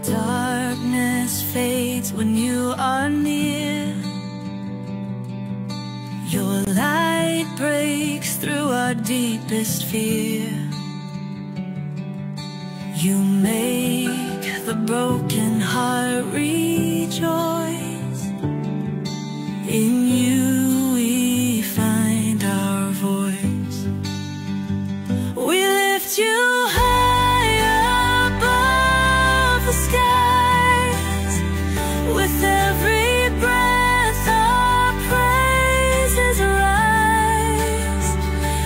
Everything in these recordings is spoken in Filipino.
Darkness fades when you are near. Your light breaks through our deepest fear. You make the broken heart rejoice. In you we find our voice. We lift you high above the skies. With every breath our praises rise.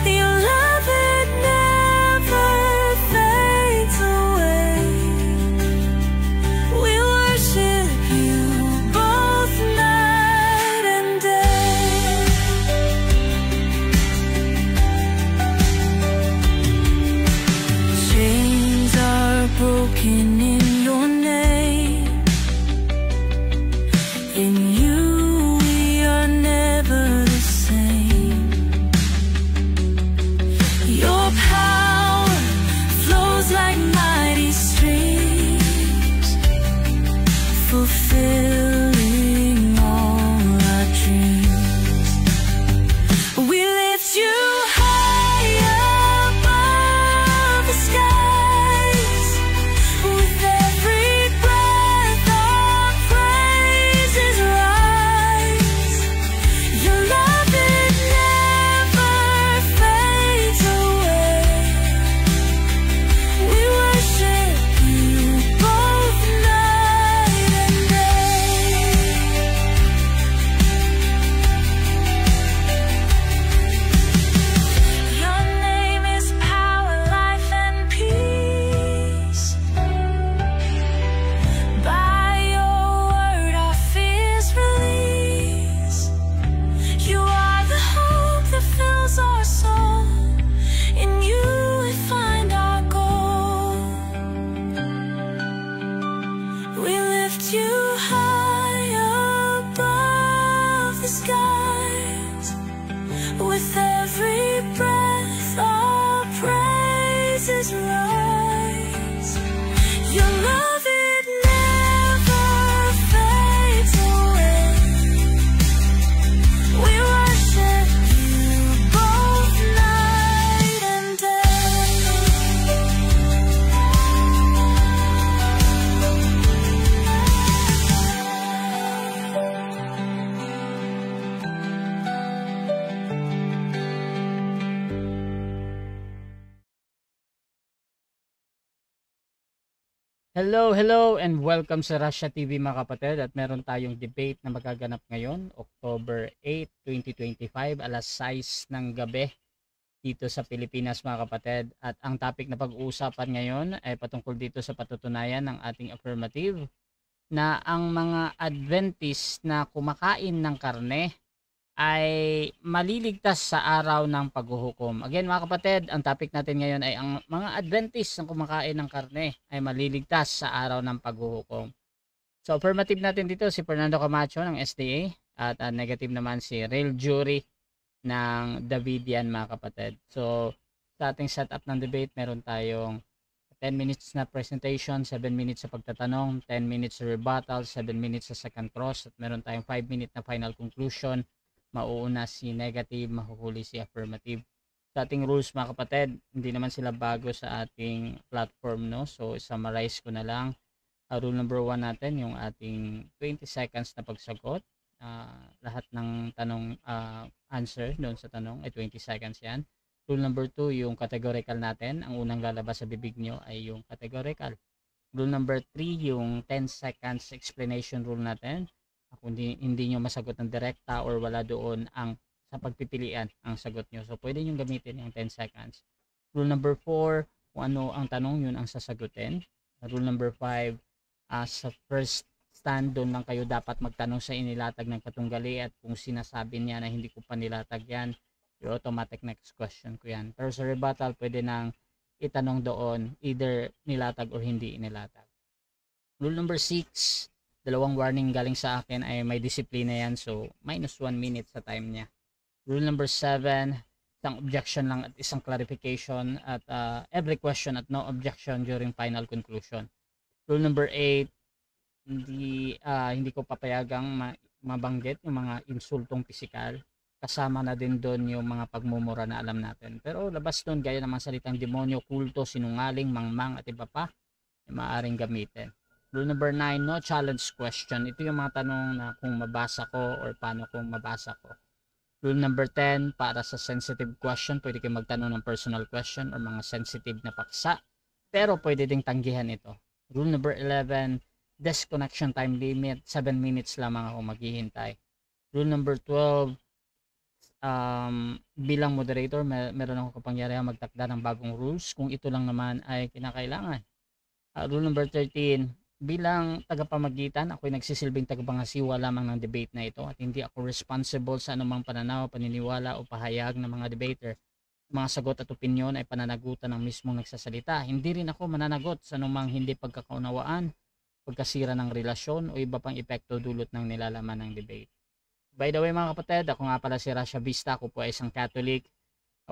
Your love, it never fades away. We worship you both night and day. Chains are broken in your name. In you we are never the same. Your power flows like mighty streams, fulfilling all our dreams. We lift you high above the skies. With every breath our praises rise. Your love, it never fades away. We worship you both night and day. Your name is power, life, and peace. By your word our fears release. You are the hope that fills our soul. In you we find our goal. We lift you high above the skies. With every breath our praises rise. Your love, it never fades away. We worship you both night and day. Hello, and welcome sa Russia TV mga kapatid. At meron tayong debate na magaganap ngayon, October 8, 2025, alas 6 ng gabi dito sa Pilipinas mga kapatid. At ang topic na pag-uusapan ngayon ay patungkol dito sa patutunayan ng ating affirmative na ang mga Adventist na kumakain ng karne ay maliligtas sa araw ng paghuhukom. Again mga kapatid, ang topic natin ngayon ay ang mga Adventist na kumakain ng karne ay maliligtas sa araw ng paghuhukom. So affirmative natin dito si Fernando Camacho ng SDA at negative naman si Real Jury ng Davidian mga kapatid. So sa ating setup ng debate, meron tayong 10 minutes na presentation, 7 minutes sa pagtatanong, 10 minutes sa rebuttal, 7 minutes sa second cross, at meron tayong 5 minutes na final conclusion. Mauuna si negative, mahuhuli si affirmative. Sa ating rules mga kapatid, hindi naman sila bago sa ating platform, no? So summarize ko na lang. Rule number 1 natin, yung ating 20 seconds na pagsagot. Lahat ng tanong, answer doon sa tanong ay 20 seconds yan. Rule number 2, yung categorical natin. Ang unang lalabas sa bibig nyo ay yung categorical. Rule number 3, yung 10 seconds explanation rule natin. Kung hindi nyo masagot ng direkta or wala doon ang sa pagpipilian ang sagot nyo. So pwede nyo gamitin yung 10 seconds. Rule number 4, kung ano ang tanong, yun ang sasagutin. Rule number 5, sa first stand doon lang kayo dapat magtanong sa inilatag ng katunggali, at kung sinasabi niya na hindi ko pa nilatag yan, yung automatic next question ko yan. Pero sa rebuttal, pwede nang itanong doon either nilatag or hindi inilatag. Rule number 6, dalawang warning galing sa akin ay may disiplina yan, so -1 minute sa time niya. Rule number 7, isang objection lang at isang clarification at every question at no objection during final conclusion. Rule number 8, hindi ko papayagang mabanggit yung mga insultong pisikal. Kasama na din doon yung mga pagmumura na alam natin. Pero labas doon gaya ng mga salitang demonyo, kulto, sinungaling, mangmang at iba pa ay maaaring gamitin. Rule number 9, no challenge question. Ito yung mga tanong na kung mabasa ko or paano kung mabasa ko. Rule number 10, para sa sensitive question, pwede kayo magtanong ng personal question or mga sensitive na paksa. Pero pwede ding tanggihan ito. Rule number 11, disconnection time limit, 7 minutes lamang ako maghihintay. Rule number 12, bilang moderator, meron akong kapangyarihan magtakda ng bagong rules kung ito lang naman ay kinakailangan. Rule number 13, bilang tagapamagitan, ako'y nagsisilbing tagapangasiwa lamang ng debate na ito at hindi ako responsible sa anumang pananaw, paniniwala o pahayag ng mga debater. Mga sagot at opinyon ay pananagutan ng mismong nagsasalita. Hindi rin ako mananagot sa anumang hindi pagkakaunawaan, pagkasira ng relasyon o iba pang epekto dulot ng nilalaman ng debate. By the way mga kapatid, ako nga pala si Rasha Vista, ako po ay isang Catholic,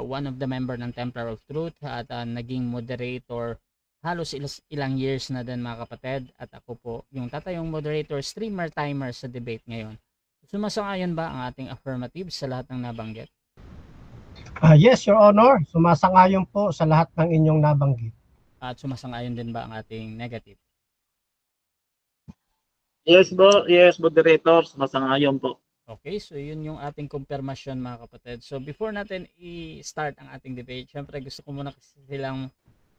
one of the member ng Templar of Truth at naging moderator halos ilang years na din mga kapatid, at ako po yung tatayong moderator, streamer, timer sa debate ngayon. Sumasang-ayon ba ang ating affirmative sa lahat ng nabanggit? Yes, Your Honor. Sumasang-ayon po sa lahat ng inyong nabanggit. At sumasang-ayon din ba ang ating negative? Yes po, yes moderator, sumasang-ayon po. Okay, so yun yung ating confirmation mga kapatid. So before natin i-start ang ating debate, syempre gusto ko muna kasi silang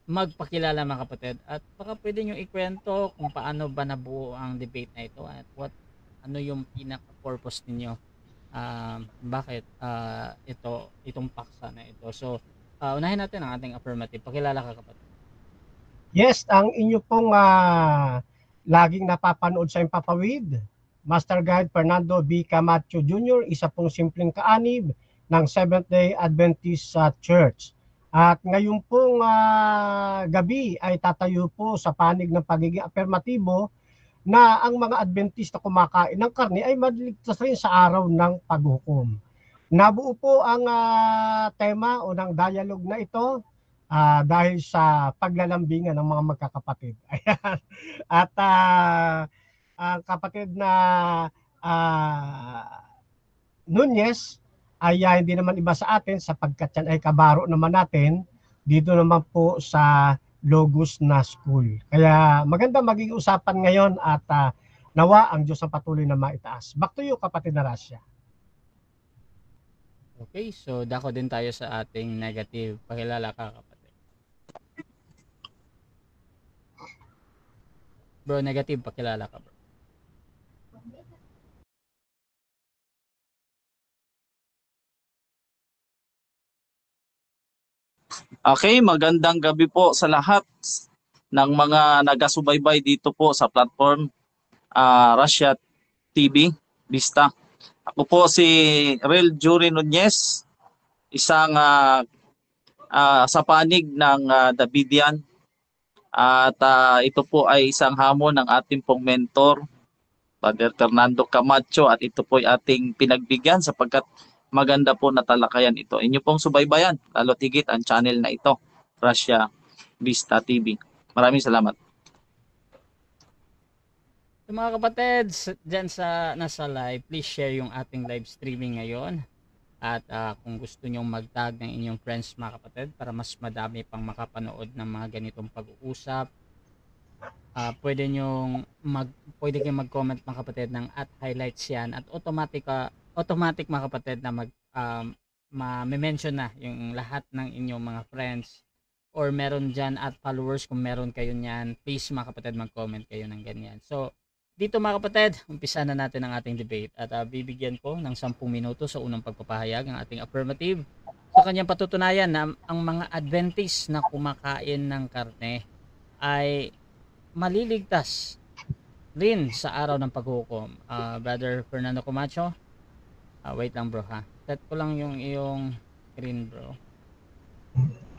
magpakilala mga kapatid, at baka pwede nyo ikwento kung paano ba nabuo ang debate na ito at ano yung pinaka-purpose ninyo, bakit itong paksa na ito. So unahin natin ang ating affirmative. Pakilala ka kapatid. Yes, ang inyo pong laging napapanood sa Impapawid, Master Guide Fernando B. Camacho Jr., isa pong simpleng kaanib ng Seventh-day Adventist Church. At ngayon pong gabi ay tatayo po sa panig ng pagiging afirmatibo na ang mga Adventista kumakain ng karne ay maliligtas rin sa araw ng paghukom. Nabuo po ang tema o ng dialogue na ito dahil sa paglalambingan ng mga magkakapatid. Ayan. At ang kapatid na Nunez ay hindi naman iba sa atin sapagkat yan ay kabaro naman natin dito naman po sa Logos na School. Kaya maganda maging usapan ngayon at nawa ang Diyos ang patuloy na maitaas. Back to you kapatid na Rasha. Okay, so dako din tayo sa ating negative. Pakilala ka kapatid. Bro, negative, pakilala ka bro. Okay, magandang gabi po sa lahat ng mga nagasubaybay dito po sa platform Russia TV Vista. Ako po si Real Jury Nunez, isang sa panig ng Davidian, at ito po ay isang hamon ng ating pong mentor, Father Fernando Camacho, at ito po ay ating pinagbigyan sapagkat maganda po na talakayan ito. Inyo pong subaybayan, lalo tigit ang channel na ito, Russia Vista TV. Maraming salamat. So mga kapatid, dyan sa nasa live, please share yung ating live streaming ngayon. At kung gusto nyong mag-tag ng inyong friends mga kapatid para mas madami pang makapanood ng mga ganitong pag-uusap, pwede kayong mag-comment mga kapatid ng @highlights yan, at automatic mga kapatid na ma-mention na yung lahat ng inyong mga friends, or meron dyan followers kung meron kayo niyan, please mga kapatid mag-comment kayo ng ganyan. So dito mga kapatid, umpisa na natin ang ating debate, at bibigyan ko ng 10 minuto sa unang pagpapahayag ang ating affirmative sa kanyang patutunayan na ang mga Adventist na kumakain ng karne ay maliligtas rin sa araw ng paghukom. Brother Fernando Camacho, wait lang bro ha. Set ko lang yung iyong screen bro.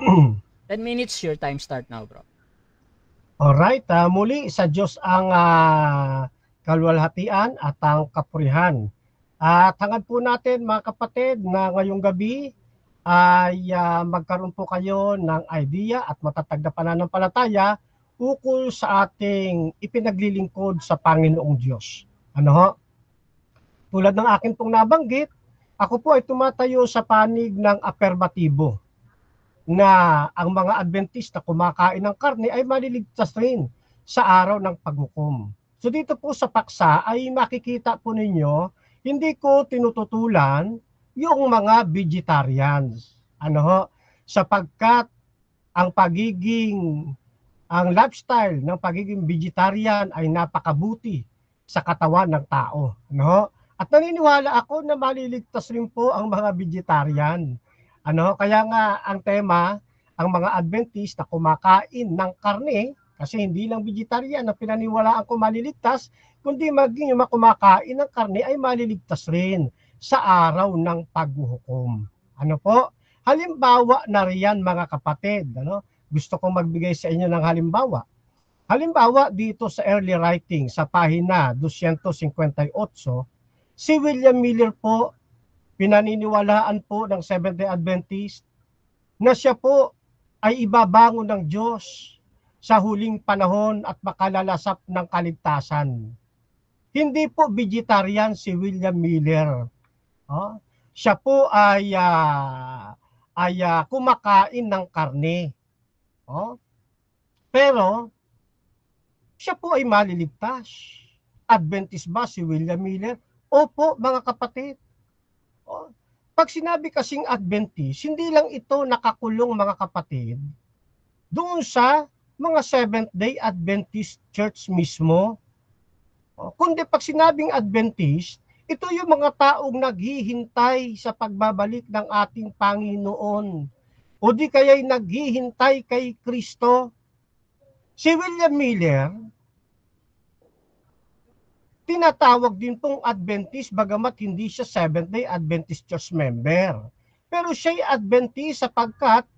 10 minutes, your time start now bro. Alright, muli sa Diyos ang kaluwalhatian at ang kapurihan. At hangad po natin mga kapatid na ngayong gabi ay magkaroon po kayo ng idea at matatag na pananampalataya ukol sa ating ipinaglilingkod sa Panginoong Diyos. Ano ho? Tulad ng akin pong nabanggit, ako po ay tumatayo sa panig ng aperbatibo na ang mga Adventista kumakain ng karne ay maliligtas rin sa araw ng paghukom. So dito po sa paksa ay makikita po ninyo, hindi ko tinututulan yung mga vegetarians. Ano ho? Sapagkat ang lifestyle ng pagiging vegetarian ay napakabuti sa katawan ng tao. Ano ho? At naniniwala ako na maliligtas rin po ang mga vegetarian. Ano? Kaya nga ang tema, ang mga Adventist na kumakain ng karne, kasi hindi lang vegetarian na pinaniwalaan ko maliligtas, kundi maging yung kumakain ng karne ay maliligtas rin sa araw ng paghuhukom. Ano po? Halimbawa na riyan mga kapatid. Ano? Gusto kong magbigay sa inyo ng halimbawa. Halimbawa dito sa early writing sa pahina 258, si William Miller po, pinaniniwalaan po ng Seventh-day Adventist na siya po ay ibabangon ng Diyos sa huling panahon at makalalasap ng kaligtasan. Hindi po vegetarian si William Miller. Siya po ay kumakain ng karne. Pero siya po ay maliligtas. Adventist ba si William Miller? Opo, mga kapatid. Pag sinabi kasing Adventist, hindi lang ito nakakulong mga kapatid doon sa mga Seventh-day Adventist Church mismo. Kundi pag sinabing Adventist, ito yung mga taong naghihintay sa pagbabalik ng ating Panginoon. O di kaya'y naghihintay kay Kristo. Si William Miller, tinatawag din pong Adventist bagamat hindi siya Seventh-day Adventist Church member. Pero siya'y Adventist sapagkat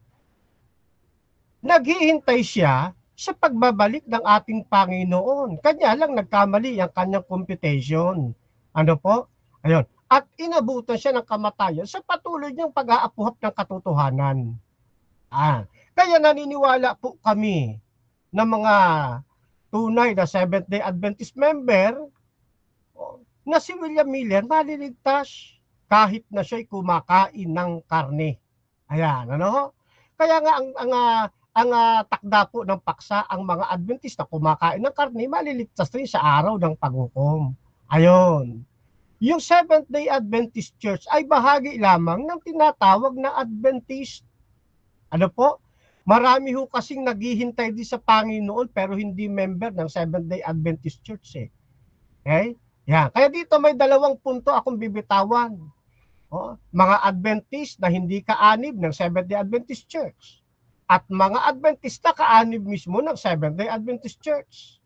naghihintay siya sa pagbabalik ng ating Panginoon. Kanya lang nagkamali ang kanyang computation. Ano po? Ayun. At inabutan siya ng kamatayan sa patuloy niyang pag-aapuhap ng katotohanan. Kaya naniniwala po kami ng mga tunay na Seventh-day Adventist member na si William Miller maliligtas kahit na siya'y kumakain ng karne. Ayan, ano? Kaya nga ang takda po ng paksa, ang mga Adventist na kumakain ng karne, maliligtas rin sa araw ng paghukom. Ayon. Yung Seventh-day Adventist Church ay bahagi lamang ng tinatawag na Adventist. Ano po? Marami ho kasing naghihintay din sa Panginoon pero hindi member ng Seventh-day Adventist Church. Okay? Yan. Kaya dito may dalawang punto akong bibitawan. Mga Adventist na hindi kaanib ng Seventh-day Adventist Church. At mga Adventist na kaanib mismo ng Seventh-day Adventist Church.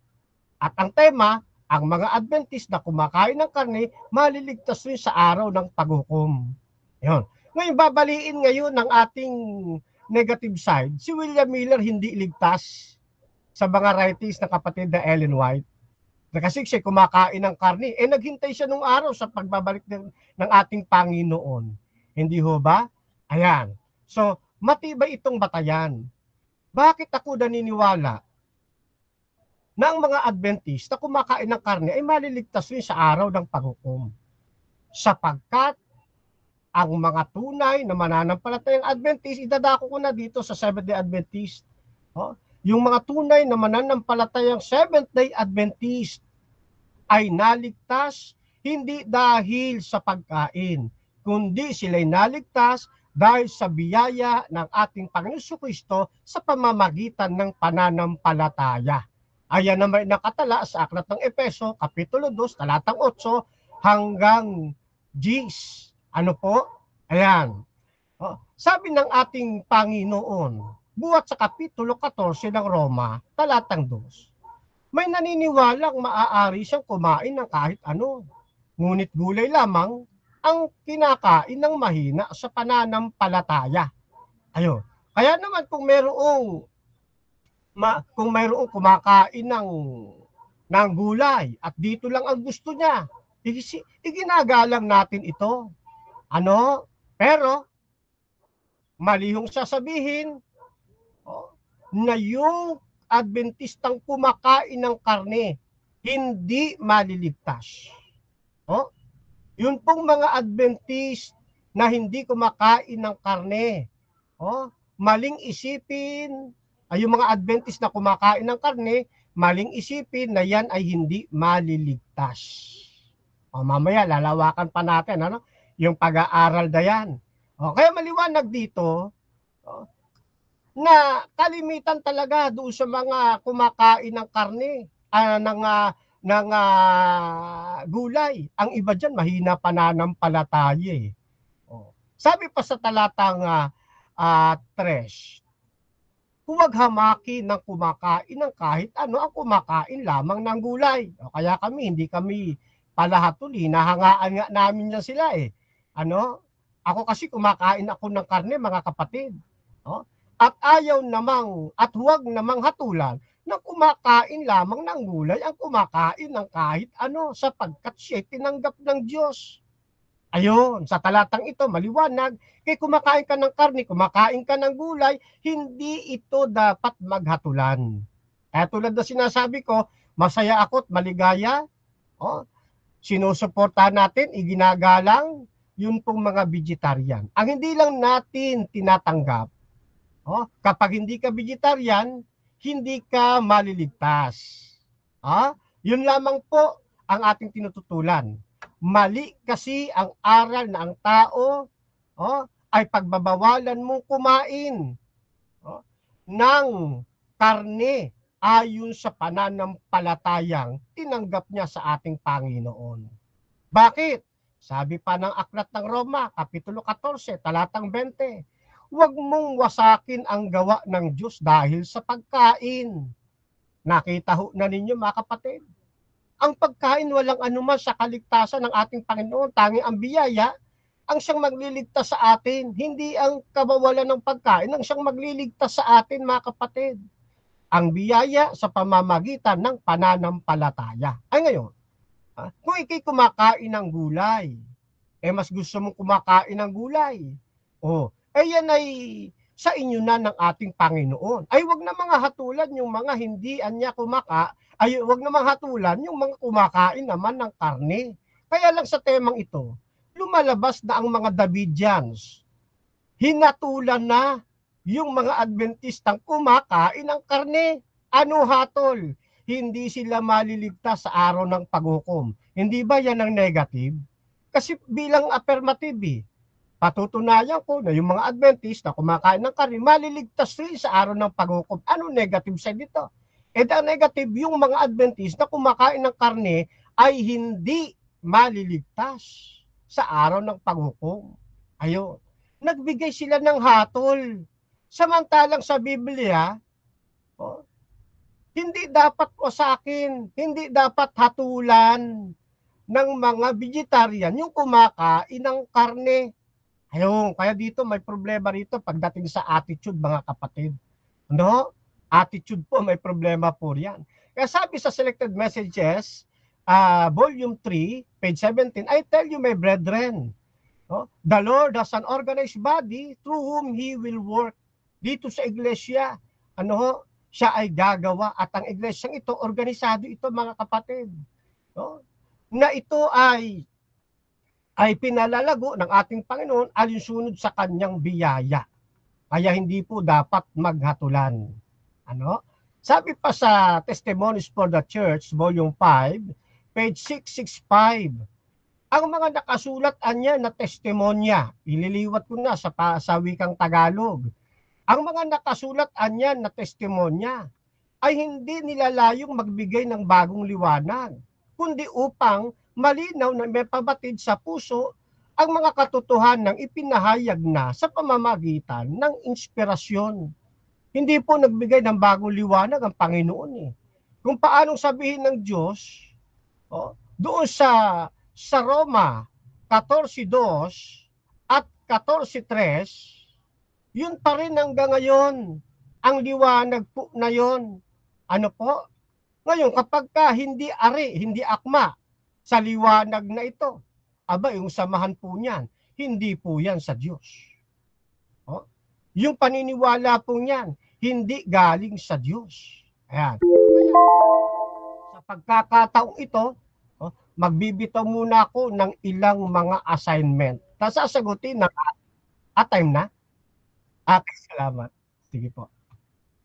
At ang tema, ang mga Adventist na kumakain ng karne, maliligtas rin sa araw ng paghukom. Yun. Ngayon, babaliin ngayon ng ating negative side, si William Miller hindi ligtas sa mga writings na kapatid na Ellen White. Kasi siya kumakain ng karne, naghintay siya nung araw sa pagbabalik ng ating Panginoon. Hindi ho ba? Ayan. So, matibay itong batayan. Bakit ako naniniwala na ang mga Adventist na kumakain ng karne ay maliligtas rin sa araw ng paghukom? Sapagkat ang mga tunay na mananampalatayang Adventist, idadako ko na dito sa Seventh-day Adventist. Yung mga tunay na mananampalatayang Seventh-day Adventist ay naligtas hindi dahil sa pagkain, kundi sila'y naligtas dahil sa biyaya ng ating Panginoon Jesucristo sa pamamagitan ng pananampalataya. Ayan naman nakatala sa aklat ng Efeso, Kapitulo 2, talatang 8 hanggang 10. Ano po? Ayan. Sabi ng ating Panginoon, buhat sa Kapitulo 14 ng Roma, talatang 2, may naniniwalang maaari siyang kumain ng kahit ano. Ngunit gulay lamang ang kinakain ng mahina sa pananampalataya. Ayun. Kaya naman kung mayroong kumakain ng gulay at dito lang ang gusto niya, Iginagalang natin ito. Ano? Pero, malihong sasabihin na yung Adventistang kumakain ng karne, hindi maliligtas. Yun pong mga Adventist na hindi kumakain ng karne, maling isipin, ay yung mga Adventist na kumakain ng karne, maling isipin na yan ay hindi maliligtas. Mamaya lalawakan pa natin yung pag-aaral na yan. Kaya maliwanag dito na kalimitan talaga doon sa mga kumakain ng karne, ng gulay. Ang iba dyan, mahina pananampalataya. Sabi pa sa talatang 3, huwag hamaki ng kumakain ng kahit ano ang kumakain lamang ng gulay. Kaya hindi kami palahatuli, nahangaan nga namin yan sila Ako kasi kumakain ako ng karne, mga kapatid. At ayaw namang, at huwag namang hatulan na kumakain lamang ng gulay ang kumakain ng kahit ano sapagkat siya tinanggap ng Diyos. Ayun, sa talatang ito, maliwanag, kaya kumakain ka ng karne, kumakain ka ng gulay, hindi ito dapat maghatulan. Kaya tulad na sinasabi ko, masaya ako't maligaya, sinusuportahan natin, iginagalang, yun pong mga vegetarian. Ang hindi lang natin tinatanggap, kapag hindi ka vegetarian, hindi ka maliligtas. Yun lamang po ang ating tinututulan. Mali kasi ang aral na ang tao ay pagbabawalan mong kumain ng karne ayon sa pananampalatayang tinanggap niya sa ating Panginoon. Bakit? Sabi pa ng Aklat ng Roma, Kapitulo 14, talatang 20, huwag mong wasakin ang gawa ng Diyos dahil sa pagkain. Nakita ho na ninyo, mga kapatid. Ang pagkain walang anuman sa kaligtasan ng ating Panginoon. Tanging ang biyaya ang siyang magliligtas sa atin. Hindi ang kabawalan ng pagkain ang siyang magliligtas sa atin, mga kapatid. Ang biyaya sa pamamagitan ng pananampalataya. Ay ngayon, kung ikay kumakain ng gulay, mas gusto mong kumakain ng gulay, yan ay sa inyo na ng ating Panginoon. Ay wag na mga hatulan yung mga hindi anya wag na mga hatulan yung mga kumakain naman ng karne. Kaya lang sa temang ito, lumalabas na ang mga Davidians. Hinatulan na yung mga Adventistang kumakain ng karne. Ano hatol? Hindi sila maliligtas sa araw ng paghukom. Hindi ba yan ang negative? Kasi bilang affirmative, patutunayan ko na yung mga Adventist na kumakain ng karne, maliligtas rin sa araw ng paghukom. Ano negative sa dito? Ang negative, yung mga Adventist na kumakain ng karne ay hindi maliligtas sa araw ng paghukom. Ayun. Nagbigay sila ng hatol. Samantalang sa Biblia, hindi dapat wasakin, hindi dapat hatulan ng mga vegetarian yung kumakain ng karne. Ayun, kaya dito may problema rito pagdating sa attitude, mga kapatid. Attitude po, may problema po yan. Kaya sabi sa Selected Messages, Volume 3, page 17, I tell you, my brethren, the Lord has an organized body through whom He will work. Dito sa iglesia, siya ay gagawa at ang iglesyang ito, organisado ito, mga kapatid. Na ito ay pinalalago ng ating Panginoon alinsunod sa kanyang biyaya. Kaya hindi po dapat maghatulan. Sabi pa sa Testimonies for the Church, Volume 5, page 665, ang mga nakasulat anya na testimonya, ililiwat ko na sa wikang Tagalog, ang mga nakasulat anya na testimonya ay hindi nilalayong magbigay ng bagong liwanag, kundi upang malinaw na may pabatid sa puso ang mga katotohanan ng ipinahayag na sa pamamagitan ng inspirasyon. Hindi po nagbigay ng bagong liwanag ang Panginoon. Kung paanong sabihin ng Diyos, doon sa Roma 14:2 at 14:3, yun pa rin hanggang ngayon. Ang liwanag po na yun. Ngayon, kapag hindi akma sa liwanag na ito. Aba, yung samahan po niyan, hindi po yan sa Diyos. O? Yung paniniwala po niyan, hindi galing sa Diyos. Ayan. Sa pagkakataong ito, magbibitaw muna ako ng ilang mga assignment. Tapos sasagutin na time na. Okay, salamat. Sige po.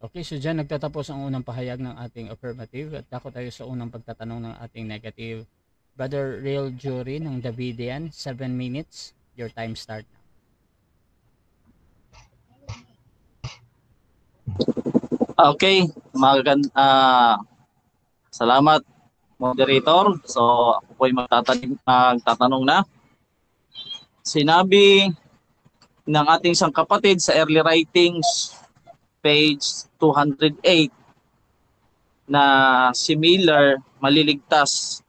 Okay, so dyan nagtatapos ang unang pahayag ng ating affirmative at ako tayo sa unang pagtatanong ng ating negative. Brother Real Jury ng Davidian, 7 minutes. Your time start now. Okay, salamat moderator. So ako po ay magtatanong na. Sinabi ng ating isang kapatid sa early writings page 208 na si Miller maliligtas.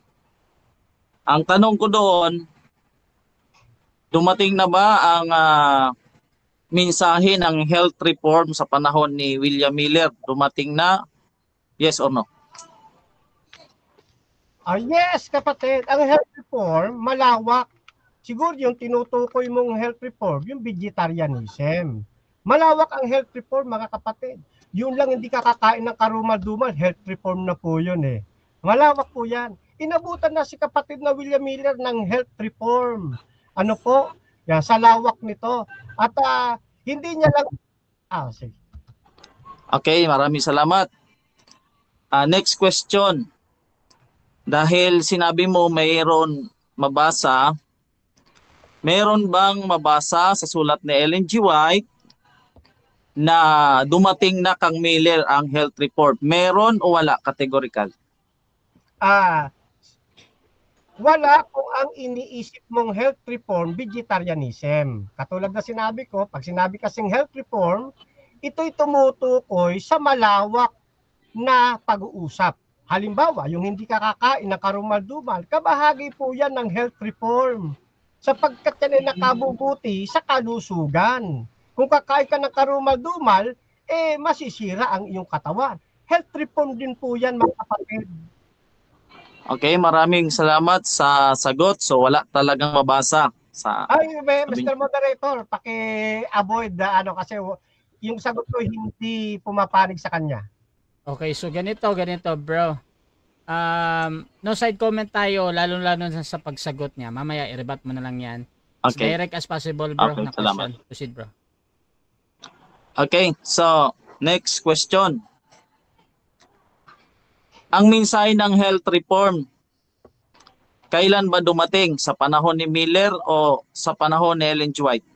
Ang tanong ko doon, dumating na ba ang mensahe ng health reform sa panahon ni William Miller? Dumating na? Yes or no? Yes, kapatid. Ang health reform, malawak. Siguro yung tinutukoy mong health reform, yung vegetarianism. Malawak ang health reform, mga kapatid. Yun lang hindi kakakain ng karumal-dumal, health reform na po yun eh. Malawak po yan. Inabutan na si kapatid na William Miller ng health reform. Ano po? Yan, sa lawak nito. At hindi niya lang... sige. Okay, maraming salamat. Next question. Dahil sinabi mo meron bang mabasa sa sulat ni Ellen G. White na dumating na kang Miller ang health report? Meron o wala? Categorical? Wala kung ang iniisip mong health reform, vegetarianism. Katulad na sinabi ko, pag sinabi kasing health reform, ito'y tumutukoy sa malawak na pag-uusap. Halimbawa, yung hindi kakakain ng karumal-dumal, kabahagi po yan ng health reform. Sapagkat yan ay nakabubuti sa kalusugan. Kung kakain ka ng karumal-dumal, masisira ang iyong katawan. Health reform din po yan, mga kapatid. Okay, maraming salamat sa sagot. So wala talagang mabasa sa... Mr. Moderator, paki-avoid kasi yung sagot ko hindi pumapanig sa kanya. Okay, so ganito bro. No side comment tayo, lalo-lalo sa pagsagot niya. Mamaya i-rebut mo na lang yan. As Okay. direct as possible, bro. Okay, Na salamat. question. Proceed, bro. Okay, so next question. Ang mensahe ng health reform, kailan ba dumating? Sa panahon ni Miller o sa panahon ni Ellen G. White?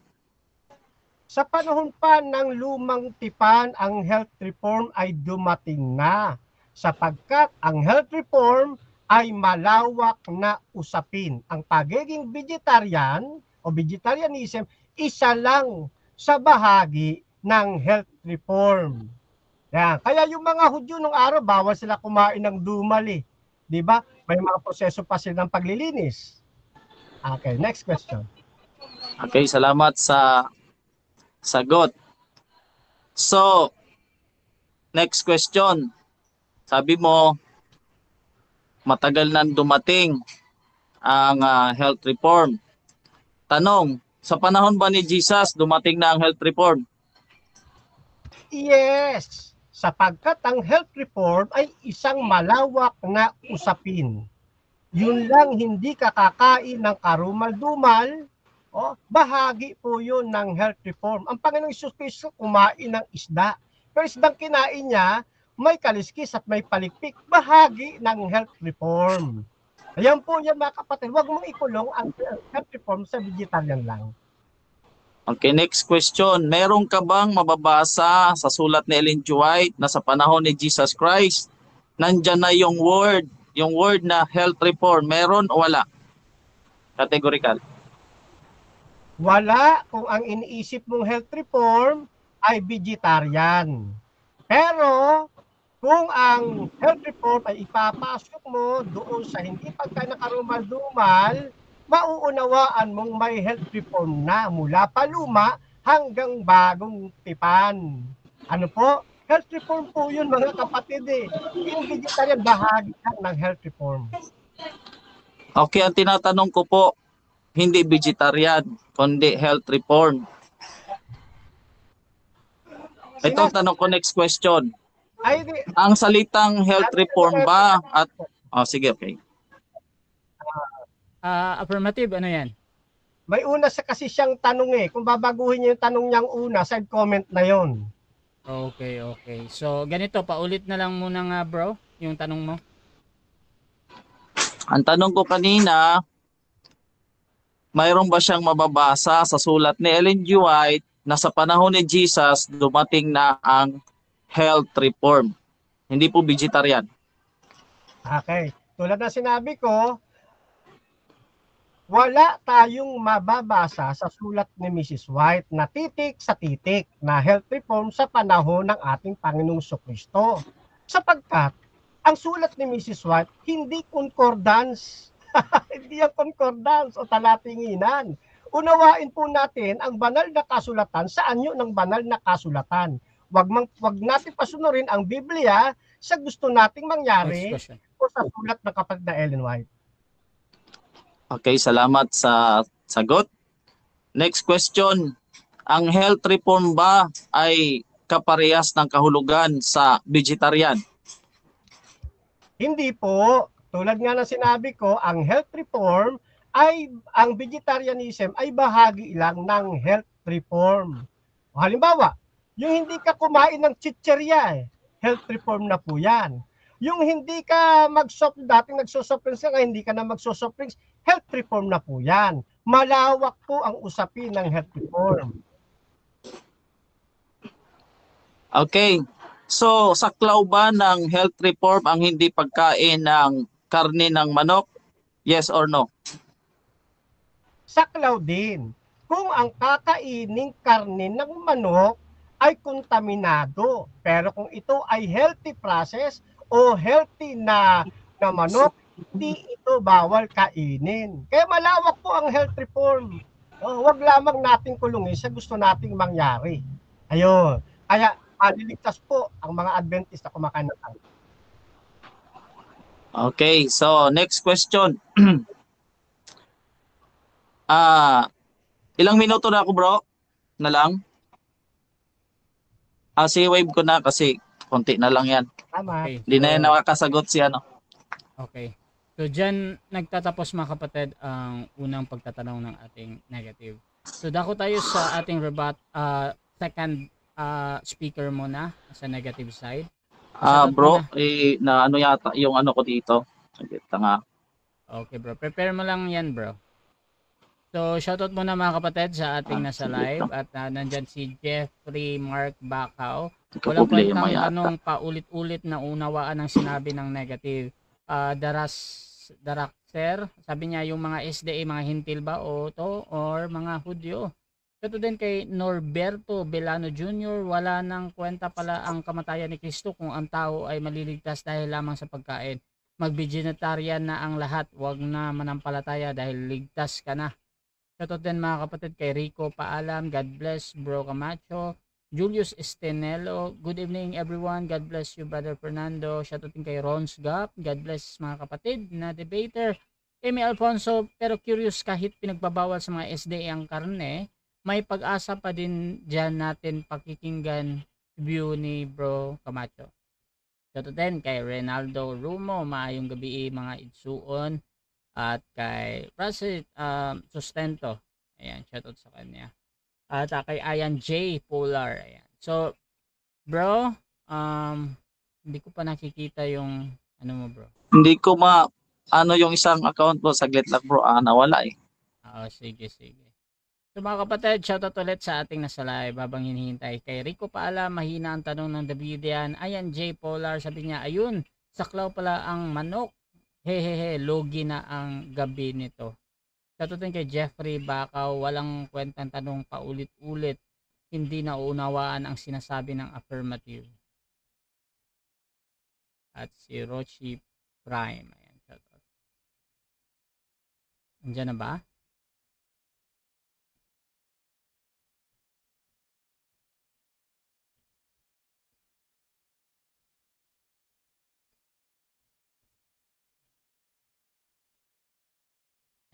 Sa panahon pa ng lumang tipan, ang health reform ay dumating na. Sapagkat ang health reform ay malawak na usapin. Ang pagiging vegetarian o vegetarianism, isa lang sa bahagi ng health reform. Yan. Kaya yung mga Hudyo nung araw, bawal sila kumain ng dumal eh. Di ba? May mga proseso pa silang paglilinis. Okay, next question. Okay, salamat sa sagot. So, next question. Sabi mo, matagal nang dumating ang health reform. Tanong, sa panahon ba ni Jesus dumating na ang health reform? Yes, sapagkat ang health reform ay isang malawak na usapin. Yun lang hindi kakakain ng karumal-dumal, bahagi po yun ng health reform. Ang Panginoong Hesus Kristo kumain ng isda. Pero isdang kinain niya, may kaliskis at may palikpik, bahagi ng health reform. Ayan po yan mga kapatid, huwag mong ikulong ang health reform sa vegetarian lang. Okay, next question. Meron ka bang mababasa sa sulat ni Ellen G. White na sa panahon ni Jesus Christ, nandyan na yung word na health reform? Meron o wala? Categorical. Wala kung ang iniisip mong health reform ay vegetarian. Pero kung ang health reform ay ipapasok mo doon sa hindi pagkain ng karumal-dumal, mauunawaan mong may health reform na mula pa luma hanggang bagong tipan. Ano po? Health reform po yun mga kapatid eh. Yung vegetarian bahagi ng health reform. Okay, ang tinatanong ko po, hindi vegetarian, kundi health reform. Ito ang tanong ko, next question. Ay, di, Ang salitang health ano reform naman, ba at... Oh, sige, okay. Affirmative, ano yan? may una sa kasi siyang tanong eh. Kung babaguhin niyo yung tanong niyang una, side comment na yon. Okay, okay. So, ganito, paulit na lang muna nga bro, yung tanong mo. Ang tanong ko kanina, mayroon ba siyang mababasa sa sulat ni Ellen G. White na sa panahon ni Jesus dumating na ang health reform? Hindi po vegetarian. Okay. Tulad na sinabi ko, wala tayong mababasa sa sulat ni Mrs. White na titik sa titik na health reform sa panahon ng ating Panginoong Kristo. Sapagkat ang sulat ni Mrs. White hindi concordance. Hindi ang concordance o talatinginan. Unawain po natin ang banal na kasulatan sa anyo ng banal na kasulatan. Wag natin pasunurin ang Biblia sa gusto nating Next mangyari question. o sa sulat ng kapatid na Ellen White. Okay, salamat sa sagot. Next question. Ang health reform ba ay kaparehas ng kahulugan sa vegetarian? Hindi po. Tulad nga ng sinabi ko, ang health reform ay, ang vegetarianism ay bahagi lang ng health reform. O, halimbawa, yung hindi ka kumain ng chicherya, health reform na po yan. Yung hindi ka dating nagsosoft drinks ka, hindi ka na magsosoft drinks, health reform na po yan. Malawak po ang usapin ng health reform. Okay. So, saklaw ba ng health reform ang hindi pagkain ng karne ng manok? Yes or no? Saklaw din kung ang kakaining karne ng manok ay kontaminado. Pero kung ito ay healthy process o healthy na manok, hindi ito bawal kainin. Kaya malawak po ang health reform. Huwag lamang nating kulungin sa gusto nating mangyari. Ayun. Kaya maliligtas po ang mga Adventist na kumakain ng karne. Okay, so next question. Ilang minuto na ako, bro? Na lang? Si-wave ko na kasi konti na lang yan. Tama. Okay. Hindi na yan nakakasagot si ano. Okay. So, dyan nagtatapos mga kapatid ang unang pagtatanong ng ating negative. So, dako tayo sa ating second speaker muna sa negative side. Bro, na ano yata yung ano ko dito. Saglit nga. Okay bro, prepare mo lang yan bro. So, shoutout muna mga kapatid sa ating nasa live at nandyan si Jeffrey Mark Bacau. Walang kwentang tanong paulit-ulit na unawaan ang sinabi ng negative. Darakser, sabi niya yung mga SDA, mga hintil ba o to or mga Hudyo. Ito din kay Norberto Belano Jr., wala nang kwenta pala ang kamatayan ni Kristo kung ang tao ay maliligtas dahil lamang sa pagkain. Mag-vegetarian na ang lahat, wag na manampalataya dahil ligtas ka na. Ito din mga kapatid kay Rico Paalam, God bless Bro Camacho. Julius Estenelo, good evening everyone, God bless you Brother Fernando. Shoutout din kay Rons Gap, God bless mga kapatid na debater. Amy Alfonso, pero curious kahit pinagbabawal sa mga SDA ang karne, may pag-asa pa din dyan natin pakikinggan view ni Bro Camacho. Shoutout din kay Renaldo Rumo, maayong gabi mga idsuon. At kay President Sustento, ayan, shoutout sa kanya. At kay Ayan J. Polar. Ayan. So, bro, hindi ko pa nakikita yung ano mo, bro. Hindi ko ano yung isang account ko, saglit lang bro, nawala eh. Sige. So mga kapatid, shoutout ulit sa ating nasa live habang hinihintay. Kay Rico Paala, mahina ang tanong ng Davidian. Ayan J. Polar, sabi niya, ayun, saklaw pala ang manok. Hehehe, logi na ang gabi nito. Katutin kay Jeffrey Bacau, walang kwentang tanong paulit-ulit, hindi nauunawaan ang sinasabi ng affirmative. At si Rochi Prime, ayan, shoutout. Andiyan na ba?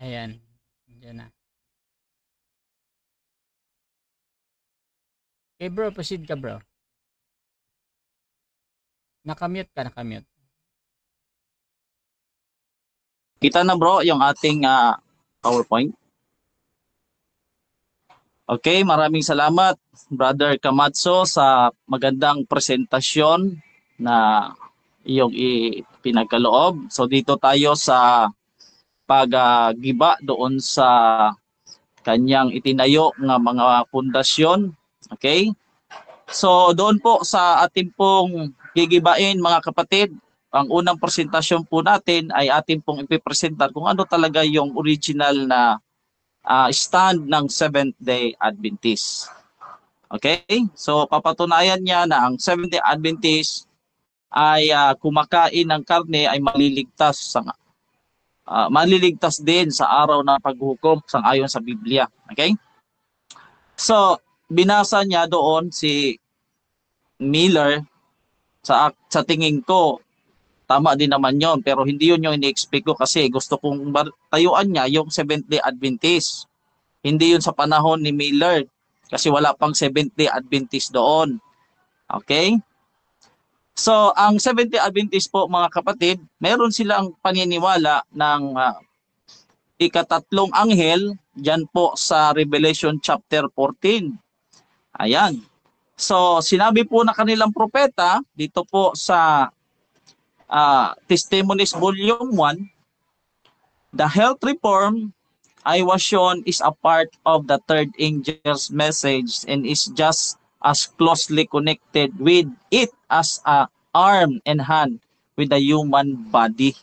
Ayan. Diyan na. Okay bro, proceed ka bro. Nakamute ka, nakamute. Kita na bro yung ating PowerPoint. Okay, maraming salamat Brother Camacho sa magandang presentasyon na iyong ipinagkaloob. So dito tayo sa paggiba doon sa kanyang itinayo ng mga pundasyon. Okay? So doon po sa ating pong gigibain mga kapatid, ang unang presentasyon po natin ay ating pong ipipresentar kung ano talaga yung original na stand ng Seventh-day Adventist. Okay? So papatunayan niya na ang Seventh-day Adventist ay kumakain ng karne ay maliligtas din sa araw ng paghukom sangayon sa Biblia. Okay? So binasa niya doon si Miller, sa tingin ko tama din naman yon, pero hindi yun yung ini-expect ko kasi gusto kong tayuan niya yung Seventh-day Adventist. Hindi yun sa panahon ni Miller kasi wala pang Seventh-day Adventist doon. Okay? So, ang Seventh-day Adventist po mga kapatid, meron silang paniniwala ng ikatatlong anghel dyan po sa Revelation chapter 14. Ayan. So, sinabi po na kanilang propeta dito po sa Testimonies Volume 1, the health reform I was shown is a part of the third angel's message and is just as closely connected with it as a arm and hand with the human body.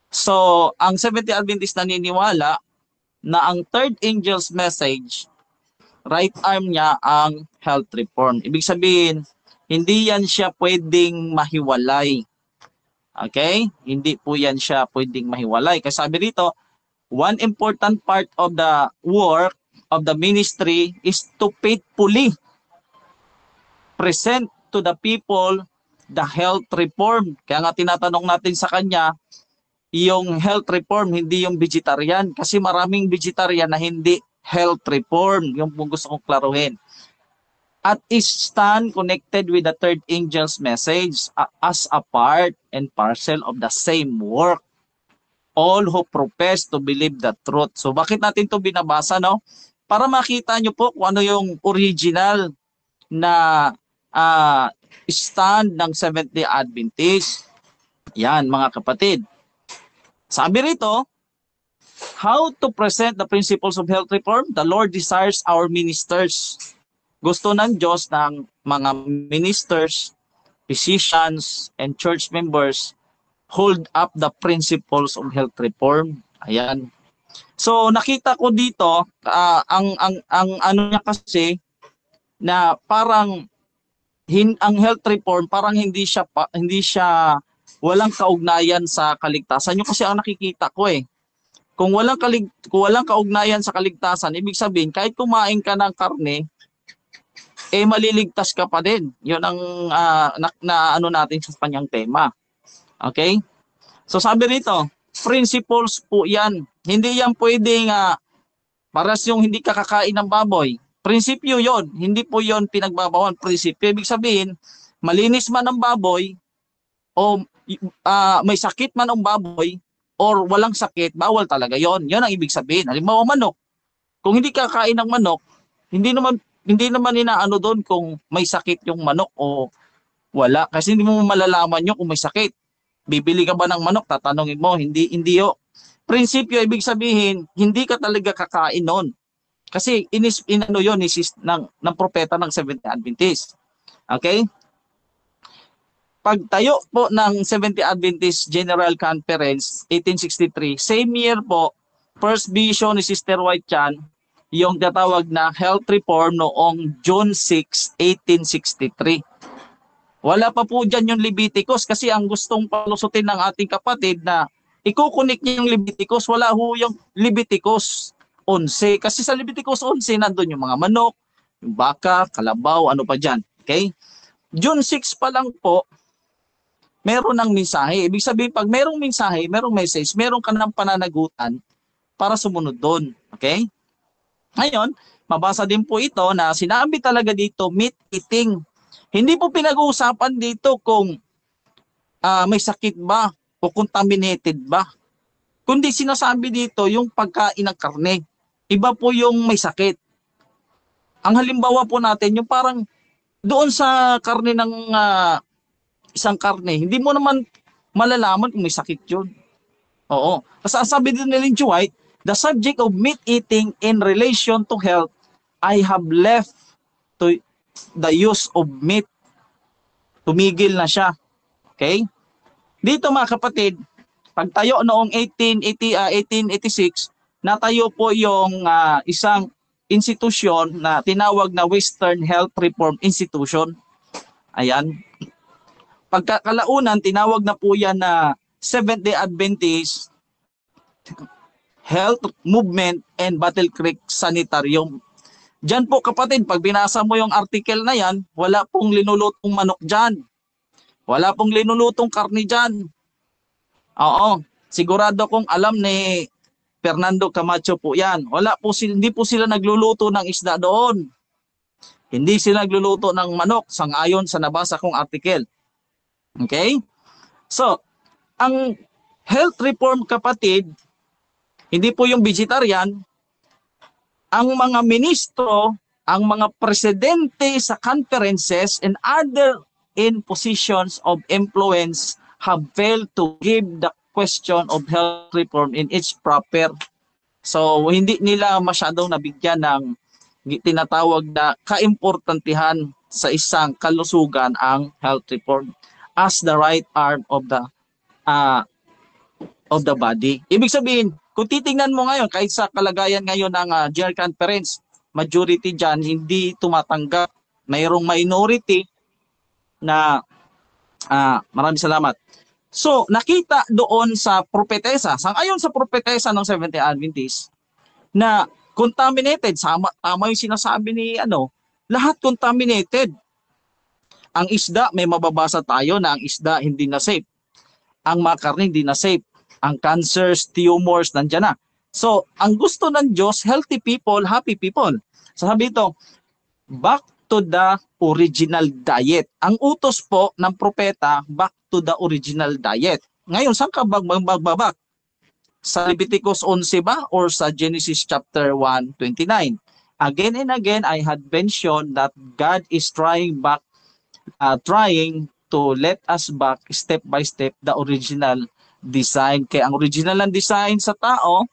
So, ang Seventh-day Adventist naniniwala na ang third angel's message, right arm niya ang health reform. Ibig sabihin, hindi yan siya pwedeng mahiwalay. Okay? Hindi po yan siya pwedeng mahiwalay. Kasi sabi dito, one important part of the work of the ministry is to faithfully present to the people the health reform. Kaya nga tinatanong natin sa kanya, yung health reform, hindi yung vegetarian. Kasi maraming vegetarian na hindi health reform. Yung gusto kong klaruhin. At is stand connected with the third angel's message as a part and parcel of the same work. All who profess to believe the truth. So bakit natin ito binabasa, no? Para makita nyo po kung ano yung original na stand ng Seventh-day Adventist. Yan mga kapatid. Sabi rito, how to present the principles of health reform? The Lord desires our ministers. Gusto ng Diyos ng mga ministers, physicians, and church members hold up the principles of health reform. Ayan. So nakita ko dito ang ano niya kasi na parang ang health reform parang hindi siya walang kaugnayan sa kaligtasan. Yung kasi ang nakikita ko Kung walang kaugnayan sa kaligtasan, ibig sabihin kahit kumain ka ng karne maliligtas ka pa din. Yun ang ano natin sa kanyang tema. Okay? So sabi rito, principles po yan. Hindi yan pwedeng paras yung hindi ka kakain ng baboy. Prinsipyo yon, hindi po yon pinagbabawan. Prinsipyo, ibig sabihin, malinis man ang baboy o may sakit man ang baboy or walang sakit, bawal talaga yon. Yon ang ibig sabihin. Halimbawa manok. Kung hindi ka kakain ng manok, hindi naman inaano doon kung may sakit yung manok o wala. Kasi hindi mo malalaman nyo kung may sakit. Bibili ka ba ng manok? Tatanungin mo. Hindi yo. Prinsipyo, ibig sabihin, hindi ka talaga kakain noon. Kasi inano yun ng propeta ng Seventh-day Adventist. Okay? Pagtayo po ng Seventh-day Adventist General Conference, 1863, same year po, first vision ni Sister White Chan, yung tatawag na health reform noong June 6, 1863. Wala pa po dyan yung Leviticus kasi ang gustong palusutin ng ating kapatid na ikukunik niya yung Leviticus, wala ho yung Leviticus 11. Kasi sa Leviticus 11, nandun yung mga manok, yung baka, kalabaw, ano pa dyan. Okay? June 6 pa lang po, meron ng mensahe. Ibig sabihin, pag merong mensahe, merong message, meron ka ng pananagutan, para sumunod doon. Okay? Ngayon, mabasa din po ito na sinabi talaga dito, meat eating. Hindi po pinag-uusapan dito kung may sakit ba o contaminated ba. Kundi sinasabi dito yung pagkain ng karne. Iba po yung may sakit. Ang halimbawa po natin, yung parang doon sa karne ng isang karne, hindi mo naman malalaman kung may sakit yun. Oo. Kasi ang sabi din ni Ellen G. White, the subject of meat eating in relation to health, I have left to the use of meat. Tumigil na siya. Okay? Dito mga kapatid, pagtayo noong 1886, natayo po yung isang institusyon na tinawag na Western Health Reform Institution. Ayan. Pagkakalaunan, tinawag na po yan na Seventh-day Adventist Health Movement and Battle Creek Sanitarium. Diyan po kapatid, pag binasa mo yung article na yan, wala pong linulutong manok dyan. Wala pong linulutong karni dyan. Oo, sigurado kong alam ni Fernando Camacho po yan. Hindi po sila nagluluto ng isda doon. Hindi sila nagluluto ng manok sangayon sa nabasa kong article. Okay? So, ang health reform kapatid, hindi po yung vegetarian, ang mga ministro, ang mga presidente sa conferences and other in positions of influence have failed to give the question of health reform in its proper. So, hindi nila masyadong nabigyan ng tinatawag na kaimportantihan sa isang kalusugan ang health reform as the right arm of the body. Ibig sabihin, kung titingnan mo ngayon, kahit sa kalagayan ngayon ng General Conference, majority dyan hindi tumatanggap. Mayroong minority na maraming salamat. So, nakita doon sa propetesa, sangayon sa propetesa ng Seventh-day Adventist, na contaminated, tama yung sinasabi ni lahat contaminated. Ang isda, may mababasa tayo na ang isda hindi na safe. Ang mga karne hindi na safe. Ang cancers, tumors, nandiyan na. So, ang gusto ng Diyos, healthy people, happy people. Sabi ito, back to the original diet. Ang utos po ng propeta, back to the original diet. Ngayon, saan ka magbabak? Sa Leviticus 11 ba or sa Genesis chapter 1:29? Again and again, I had mentioned that God is trying to let us back step by step the original design. Kaya ang original ng design sa tao,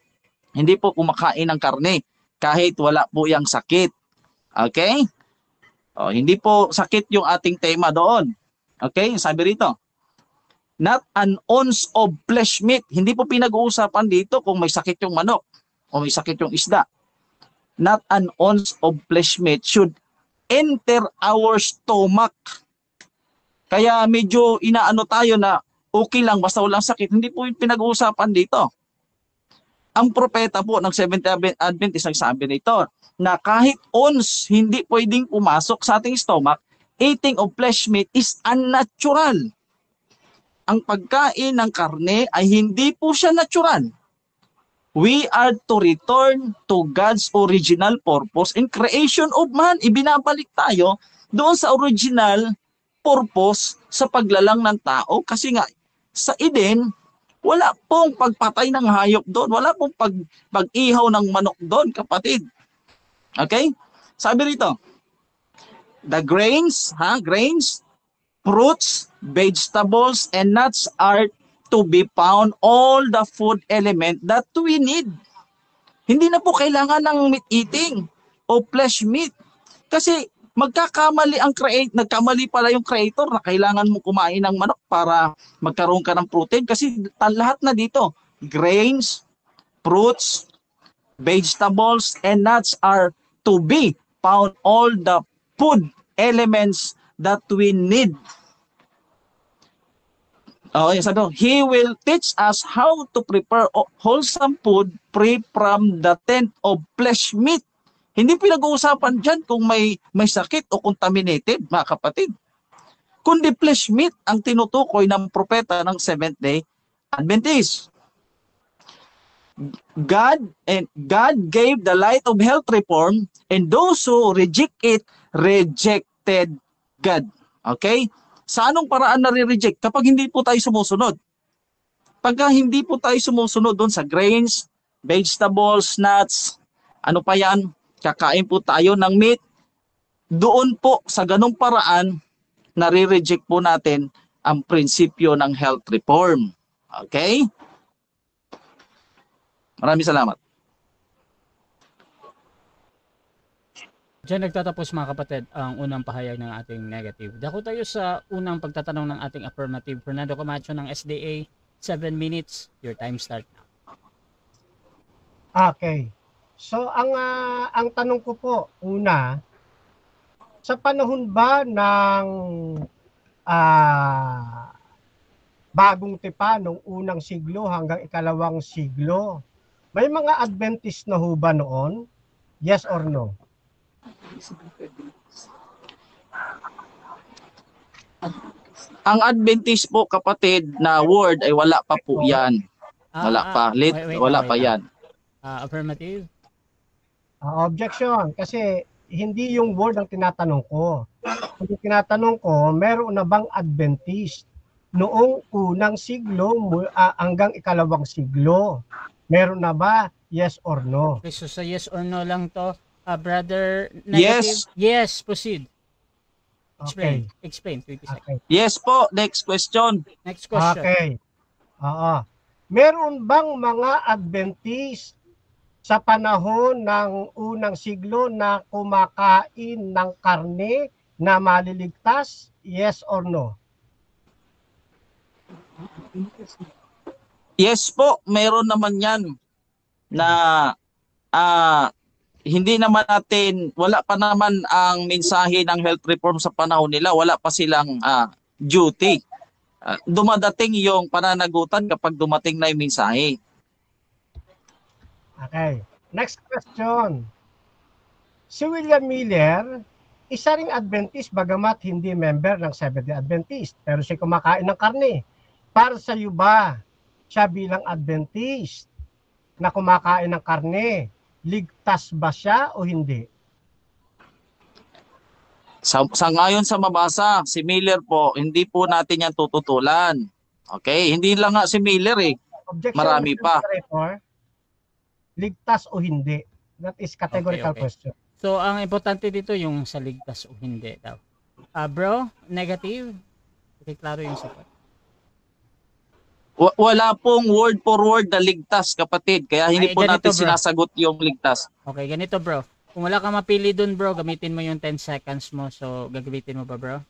hindi po kumakain ng karne kahit wala po yung sakit. Okay? Hindi po sakit yung ating tema doon. Okay? Sabi rito, not an ounce of flesh meat. Hindi po pinag-uusapan dito kung may sakit yung manok o may sakit yung isda. Not an ounce of flesh meat should enter our stomach. Kaya medyo inaano tayo na okay lang basta walang sakit. Hindi po yung pinag-uusapan dito. Ang propeta po ng Seventh-day Adventist nagsabi nito na kahit ounce hindi pwedeng pumasok sa ating stomach, eating of flesh meat is unnatural. Ang pagkain ng karne ay hindi po siya natural. We are to return to God's original purpose in creation of man. Ibinabalik tayo doon sa original purpose sa paglalang ng tao kasi nga sa Eden, wala pong pagpatay ng hayop doon. Wala pong pag-ihaw ng manok doon, kapatid. Okay? Sabi rito, the grains, fruits, vegetables, and nuts are to be found all the food element that we need. Hindi na po kailangan ng meat eating o flesh meat. Kasi nagkamali pala yung creator na kailangan mo kumain ng manok para magkaroon ka ng protein. Kasi lahat na dito, grains, fruits, vegetables, and nuts are to be found all the food elements that we need. He will teach us how to prepare wholesome food free from the taint of flesh meat. Hindi pinag-uusapan dyan kung may sakit o contaminated, mga kapatid. Kundi flesh meat ang tinutukoy ng propeta ng Seventh-day Adventist. God gave the light of health reform, and those who reject it rejected God. Okay? Sa anong paraan nare-reject? Kapag hindi po tayo sumusunod. Pagka hindi po tayo sumusunod doon sa grains, vegetables, nuts, ano pa yan, kakain po tayo ng meat, doon po sa ganong paraan, nare-reject po natin ang prinsipyo ng health reform. Okay? Maraming salamat. Diyan nagtatapos mga kapatid ang unang pahayag ng ating negative. Dako tayo sa unang pagtatanong ng ating affirmative. Fernando Camacho ng SDA, 7 minutes. Your time start now. Okay. So ang tanong ko po una, sa panahon ba ng bagong tipa nung unang siglo hanggang ikalawang siglo, may mga Adventist na ho ba noon? Yes or no? Ang Adventist po kapatid na word ay wala pa po yan. Wala pa. Wala pa yan. Affirmative? Objection. Kasi hindi yung word ang tinatanong ko. Yung tinatanong ko, meron na bang Adventist noong unang siglo hanggang ikalawang siglo? Meron na ba? Yes or no? Okay, so sa yes or no lang to. Brother negative? Yes, proceed. Explain. Okay. Explain. 20 seconds. Okay. Yes po. Next question. Next question. Okay. Oo. Meron bang mga Adventist sa panahon ng unang siglo na kumakain ng karne na maliligtas? Yes or no? Yes po. Meron naman yan na hindi naman natin, wala pa naman ang mensahe ng health reform sa panahon nila. Wala pa silang duty. Dumadating yung pananagutan kapag dumating na yung mensahe. Okay. Next question. Si William Miller, isa ring Adventist bagamat hindi member ng Seventh-day Adventist. Pero siya kumakain ng karne. Para sa iyo ba, siya bilang Adventist na kumakain ng karne, ligtas ba siya o hindi? Sa ngayon sa mabasa, si Miller po, hindi po natin yan tututulan. Okay? Hindi lang nga si Miller eh. Objection, Marami pa. Ligtas o hindi? That is categorical Okay. question. So, ang importante dito yung sa ligtas o hindi daw. Bro, negative? Okay, klaro yung sagot. Wala pong word for word na ligtas, kapatid. Kaya hindi Ay, po ganito, natin bro. sinasagot yung ligtas. Okay, ganito bro. Kung wala kang mapili dun bro, gamitin mo yung 10 seconds mo. So, gagamitin mo ba bro?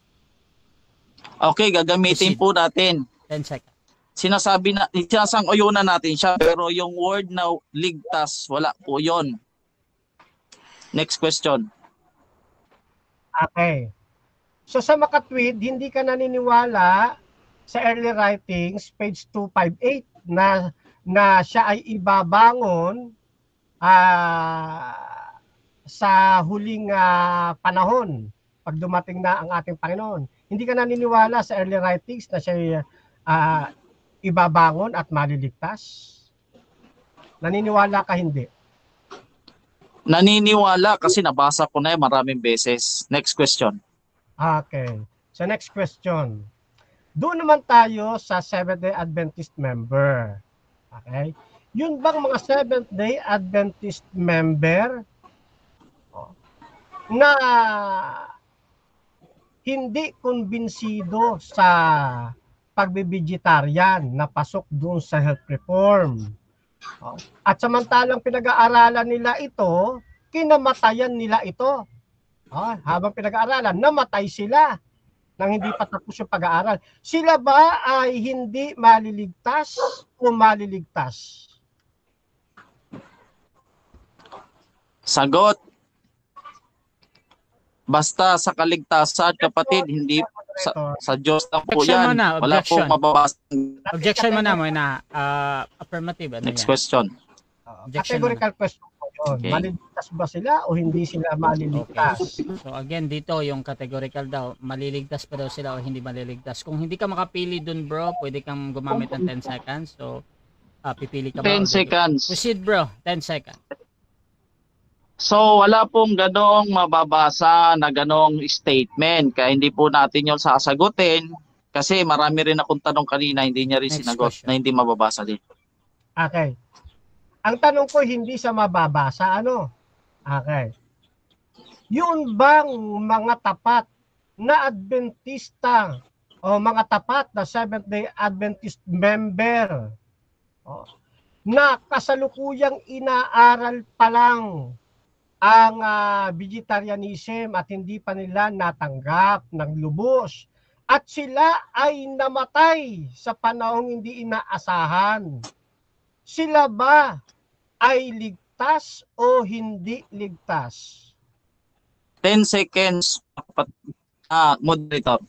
Okay, gagamitin Proceed. po natin. 10 seconds. Sinasang-uyunan natin siya, pero yung word na ligtas, wala po yon. Next question. Okay. So sa makatwid, hindi ka naniniwala sa early writings, page 258, na siya ay ibabangon sa huling panahon pag dumating na ang ating Panginoon. Hindi ka naniniwala sa early writings na siya ay ibabangon at maliligtas? Naniniwala ka hindi? Naniniwala kasi nabasa ko na yan maraming beses. Next question. Okay. So next question. Doon naman tayo sa Seventh-day Adventist member. Okay? Yun bang mga Seventh-day Adventist member na hindi kumbinsido sa pagbe-vegetarian na pasok doon sa health reform? At samantalang pinag-aaralan nila ito, kinamatayan nila ito. Habang pinag-aaralan, namatay sila nang hindi pa tapos yung pag-aaral. Sila ba ay hindi maliligtas o maliligtas? Sagot. Basta sa kaligtasan, kapatid, hindi sa Diyos lang po Objection yan. muna, Wala objection. pong mababasa. Objection mo na. Affirmative. Ano Next yan? question. Objection Categorical question po yun. Okay. Maliligtas ba sila o hindi sila maliligtas? Okay. So again, dito yung categorical daw, maliligtas pa daw sila o hindi maliligtas. Kung hindi ka makapili dun bro, pwede kang gumamit ng 10 seconds. So, Pipili ka ba? 10 seconds. Proceed bro, 10 seconds. So wala pong ganong mababasa na ganong statement. Kaya hindi po natin yung sasagutin. Kasi marami rin akong tanong kanina, hindi niya rin Next sinagot question. na hindi mababasa dito. Okay. Ang tanong ko hindi sa mababasa, ano? Okay. Yun bang mga tapat na Adventista o mga tapat na Seventh-day Adventist member na kasalukuyang inaaral pa lang ang vegetarianism at hindi pa nila natanggap ng lubos at sila ay namatay sa panahong hindi inaasahan. Sila ba ay ligtas o hindi ligtas? 10 seconds, moderator.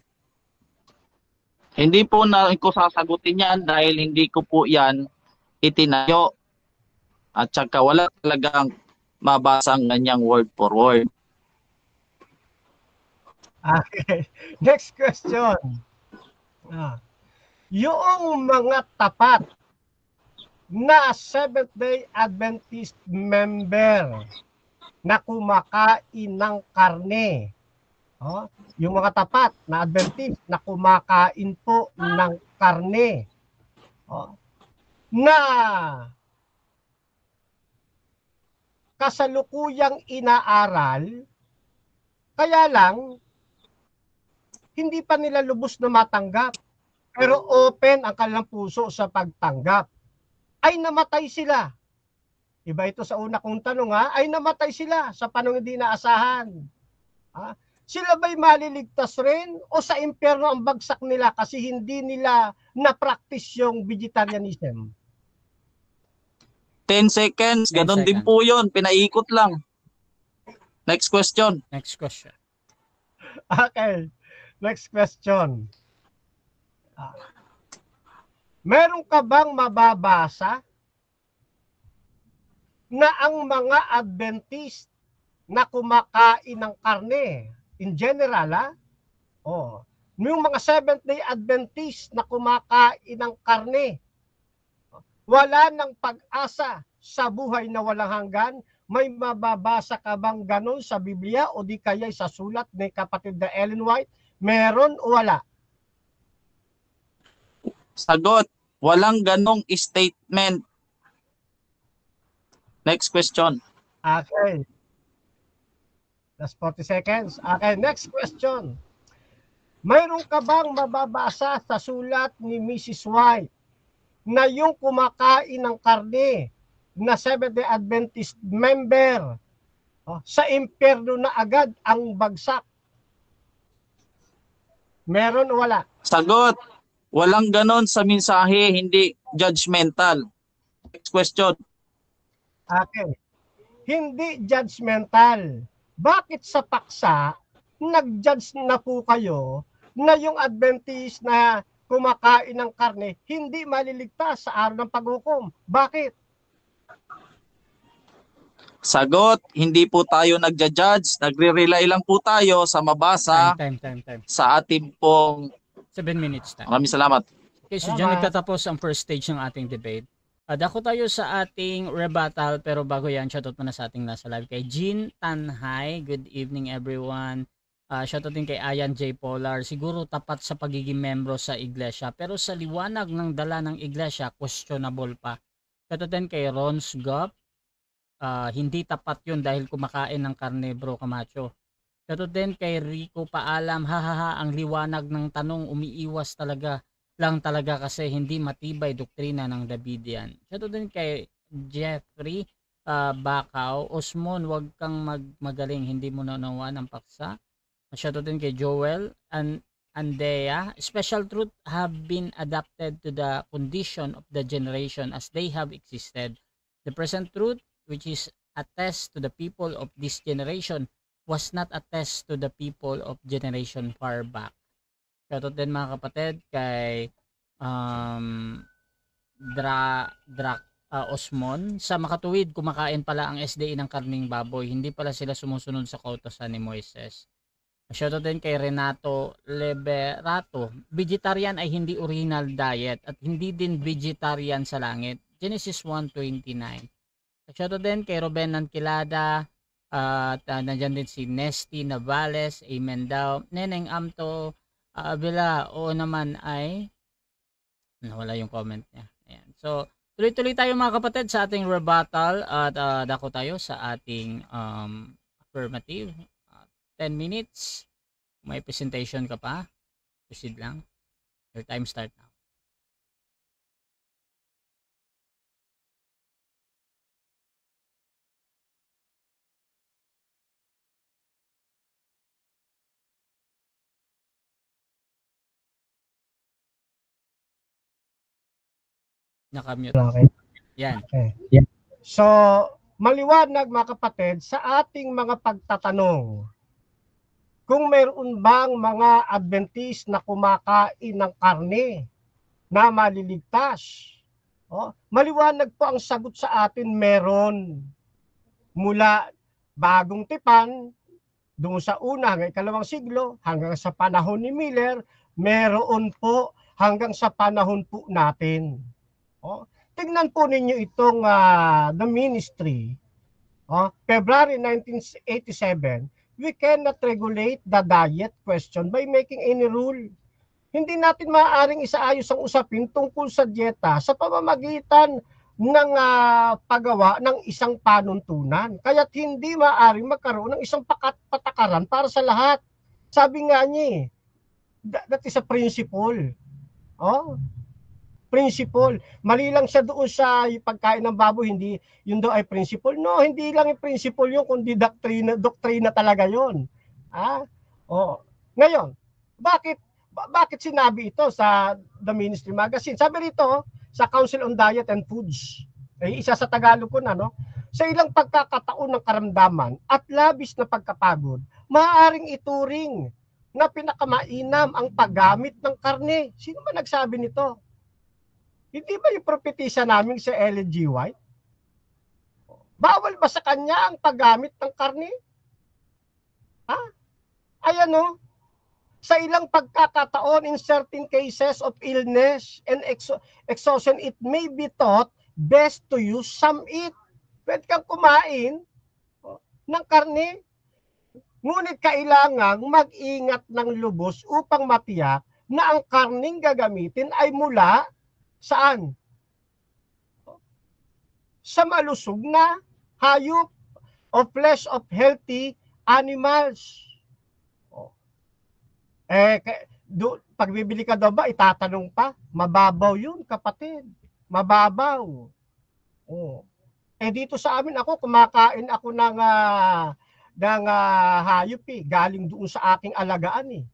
Hindi po na ko sasagutin yan dahil hindi ko po yan itinayo. At saka wala talagang mabasang ganyang word for word. Okay. Next question. Yung mga tapat na Seventh-day Adventist member na kumakain ng karne. Yung mga tapat na Adventist na kumakain po ng karne. Na kasalukuyang inaaral, kaya lang, hindi pa nila lubos na matanggap. Pero open ang kanilang puso sa pagtanggap. Ay namatay sila. Iba ito sa una kong tanong ay namatay sila sa panahon hindi naasahan. Sila ba'y maliligtas rin o sa impyerno ang bagsak nila kasi hindi nila na-practice yung vegetarianism? 10 seconds, 10 ganun din seconds. po yun, pinaikot lang. Next question. Next question. Okay. Next question. Meron ka bang mababasa na ang mga Adventist na kumakain ng karne, in general, yung mga Seventh-day Adventist na kumakain ng karne, wala ng pag-asa sa buhay na walang hanggan? May mababasa ka bang ganon sa Biblia o di kaya sa sulat ni kapatid na Ellen White? Meron o wala? Sagot, walang ganong statement. Next question. Okay. That's 40 seconds. Okay, next question. Mayroon ka bang mababasa sa sulat ni Mrs. White na yung kumakain ng karne na Seventh-day Adventist member sa impyerno na agad ang bagsak? Meron o wala? Sagot, walang ganon sa mensahe, hindi judgmental. Next question. Okay. Hindi judgmental. Bakit sa paksa, nag-judge na po kayo na yung Adventist na kumakain ng karne, hindi maliligtas sa araw ng paghukom? Bakit? Sagot, hindi po tayo nagja-judge, nagre-rely lang po tayo sa mabasa Time. sa ating pong... 7 minutes time. Maraming salamat. Okay, so dyan nagtatapos ang first stage ng ating debate. Dako tayo sa ating rebuttal, pero bago yan, shoutout muna sa ating nasa live kay Jean Tanhay. Good evening everyone. Shoutout din kay Ayan J. Polar. Siguro tapat sa pagiging membro sa iglesia, pero sa liwanag ng dala ng iglesia, questionable pa. Shoutout din kay Rons Gop. Hindi tapat yun dahil kumakain ng karne, bro Camacho. Shoutout din kay Rico Paalam. Hahaha, ang liwanag ng tanong umiiwas talaga kasi hindi matibay doktrina ng Davidian. Shoutout din kay Jeffrey Bacau. Osmon, wag kang magaling, hindi mo naunawan ang paksa. Shoutout din kay Joel and Andea. Special truth have been adapted to the condition of the generation as they have existed. The present truth, which is attest to the people of this generation, was not attest to the people of generation far back. Shoutout din mga kapatid kay Osmon. Sa makatuwid, kumakain pala ang SDA ng karning baboy. Hindi pala sila sumusunod sa kautosan ni Moises. Shoutout din kay Renato Leberato. Vegetarian ay hindi original diet at hindi din vegetarian sa langit. Genesis 1:29. Shoutout din kay Ruben Nankilada, at nandyan din si Nesty Navales, amen daw. Neneng Amto Avila, oo naman ay, nawala yung comment niya. Ayan. So, tuloy-tuloy tayo mga kapatid sa ating rebuttal at dako tayo sa ating affirmative. 10 minutes. May presentation ka pa, proceed lang. Your time start now. Nakamute. Okay. Yan. Okay. So, maliwanag mga kapatid sa ating mga pagtatanong. Kung mayroon bang mga Adventist na kumakain ng karne na maliligtas? Maliwanag po ang sagot sa atin, meron. Mula bagong tipan, doon sa una hanggang ikalawang siglo, hanggang sa panahon ni Miller, meron po hanggang sa panahon po natin. Tingnan po ninyo itong The Ministry. February 1987, we cannot regulate the diet question by making any rule. Hindi natin maaaring isaayos ang usapin tungkol sa dieta sa pamamagitan ng paggawa ng isang panuntunan. Kaya't hindi maaaring magkaroon ng isang patakaran para sa lahat. Sabi nga niya, that is a principle. Principle. Mali lang siya doon sa pagkain ng baboy, hindi yun daw ay principle. No, hindi lang yung principle yun, kundi doktrina talaga yun. Ngayon, bakit sinabi ito sa The Ministry Magazine? Sabi rito, sa Council on Diet and Foods, isa sa Tagalog ko na, no? Sa ilang pagkakataon ng karamdaman at labis na pagkapagod, maaaring ituring na pinakamainam ang paggamit ng karne. Sino ba nagsabi nito? Hindi ba yung propetisa namin si Ellen G. White? Bawal ba sa kanya ang paggamit ng karne? Ayan o. Sa ilang pagkakataon, in certain cases of illness and exhaustion, it may be thought best to use some eat. Pwede kang kumain ng karne. Ngunit kailangang mag-ingat ng lubos upang matiyak na ang karning gagamitin ay mula saan? Sa malusog na hayop o flesh of healthy animals. Pag bibili ka daw ba, itatanong pa? Mababaw yun, kapatid. Mababaw. Dito sa amin ako, kumakain ako ng hayop galing doon sa aking alagaan .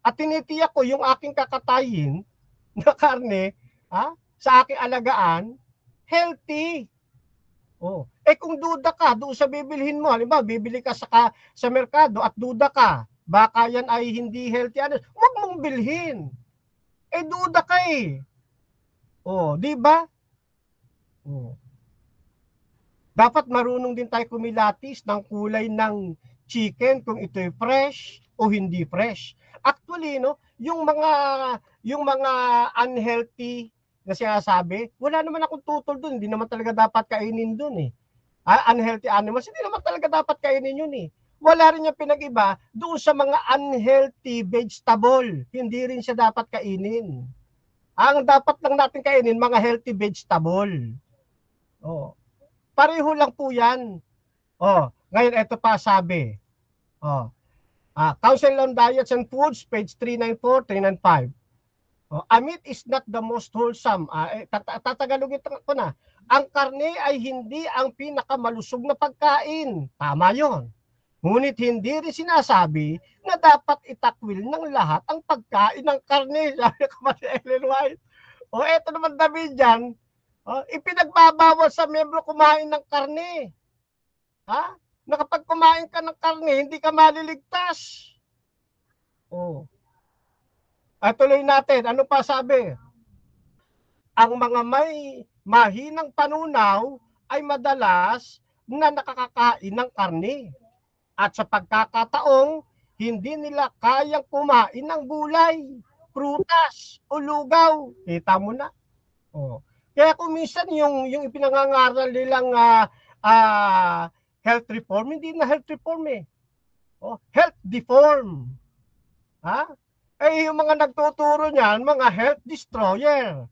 At tinitiyak ko yung aking kakatayin na karne sa aking alagaan, healthy. Kung duda ka doon sa bibilhin mo, halimbawa bibili ka sa merkado at duda ka, baka yan ay hindi healthy, huwag mong bilhin. Duda ka . Di ba? Dapat marunong din tayo kumilatis ng kulay ng chicken kung ito'y fresh o hindi fresh. Actually, no, yung mga unhealthy na sinasabi, wala naman akong tutol doon. Hindi naman talaga dapat kainin doon . Unhealthy animals, hindi naman talaga dapat kainin yun . Wala rin yung pinag-iba doon sa mga unhealthy vegetable. Hindi rin siya dapat kainin. Ang dapat lang natin kainin, mga healthy vegetable. Pareho lang po yan. Ngayon, ito pa sabi. Council on Diets and Foods, page 394, 395. A meat is not the most wholesome. Tatagalogin ko na. Ang karne ay hindi ang pinakamalusog na pagkain. Tama yon. Ngunit hindi rin sinasabi na dapat itakwil ng lahat ang pagkain ng karne. Sabi ko si Ellen White. Eto naman David dyan. Ipinagbabawal sa miyembro kumain ng karne. Na kapag kumain ka ng karne, hindi ka maliligtas. Tuloy natin. Ano pa sabi? Ang mga may mahinang panunaw ay madalas na nakakakain ng karne. At sa pagkakataong, hindi nila kayang kumain ng gulay, prutas o lugaw. Kita mo na. Kaya kung minsan yung ipinangangaral nilang health reform, hindi na health reform eh. Health deform. Ha? Yung mga nagtuturo niyan, mga health destroyer.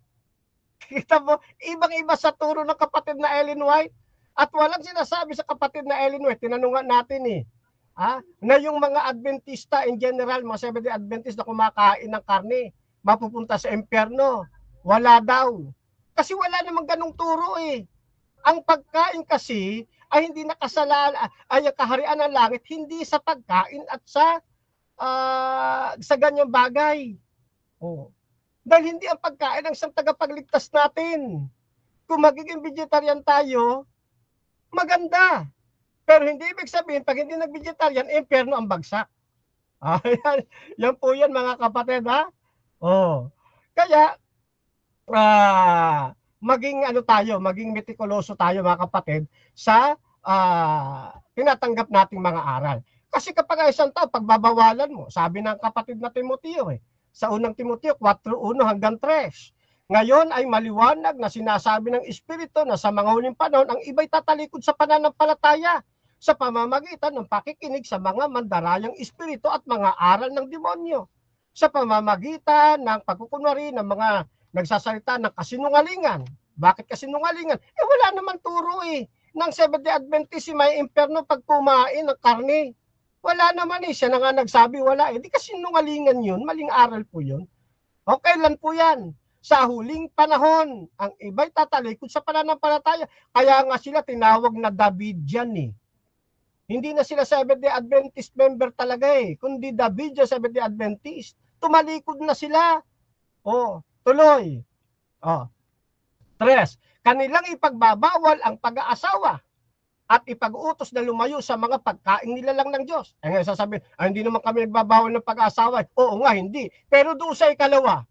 Kita mo, ibang-iba sa turo ng kapatid na Ellen White. At walang sinasabi sa kapatid na Ellen White, tinanungan natin na yung mga Adventista in general, mga Seventh-day Adventist na kumakain ng karne, mapupunta sa impyerno. Wala daw. Kasi wala namang ganong turo eh. Ang pagkain kasi ay hindi nakasalala, ay ang kaharian ng langit, hindi sa pagkain at sa ganyang bagay. Dahil hindi ang pagkain ang isang tagapagligtas natin. Kung magiging vegetarian tayo, maganda. Pero hindi ibig sabihin, pag hindi nag-vegetarian, impyerno ang bagsak. Yan po yan mga kapatid ha. Kaya, maging metikuloso tayo mga kapatid sa tinatanggap nating mga aral. Kasi kapag isang tao, pagbabawalan mo, sabi ng kapatid na Timoteo sa unang Timoteo 4:1 hanggang 3. Ngayon ay maliwanag na sinasabi ng Espiritu na sa mga huling panahon, ang iba'y tatalikod sa pananampalataya sa pamamagitan ng pakikinig sa mga mandarayang espiritu at mga aral ng demonyo. Sa pamamagitan ng pagkukunwari ng mga nagsasalita ng kasinungalingan. Bakit kasinungalingan? Wala naman turo ng Seventh-day Adventist may impyerno pag kumain ng karne. Wala naman siya na nga nagsabi wala Di kasinungalingan yun, maling aral po yun. Kailan po yan? Sa huling panahon, ang iba'y tatalikod sa pananampalataya. Kaya nga sila tinawag na Davidian Hindi na sila Seventh-day Adventist member talaga kundi Davidian Seventh-day Adventist. Tumalikod na sila. Tuloy. 3. Kanilang ipagbabawal ang pag-aasawa at ipag-utos na lumayo sa mga pagkain nilalang ng Diyos. Ngayon sasabihin, hindi naman kami nagbabawal ng pag-aasawa. Oo nga, hindi. Pero doon sa ikalawa,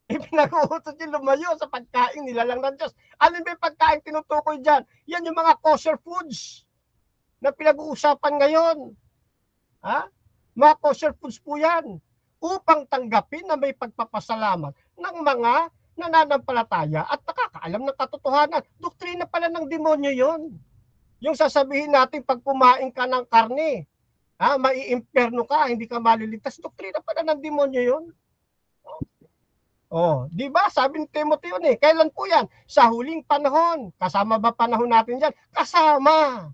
ipinag-uutos yung lumayo sa pagkain nilalang ng Diyos. Ano ba yung pagkain tinutukoy dyan? Yan yung mga kosher foods na pinag-uusapan ngayon. Mga kosher foods po yan. Upang tanggapin na may pagpapasalamat ng mga nananampalataya at nakakaalam ng katotohanan. Doktrina pala ng demonyo yon. Yung sasabihin natin pag kumain ka ng karne, maiimpyerno ka, hindi ka maliligtas. Doktrina pala ng demonyo yon. Di ba? Sabi ni Timoteo kailan po yan? Sa huling panahon. Kasama ba panahon natin dyan? Kasama.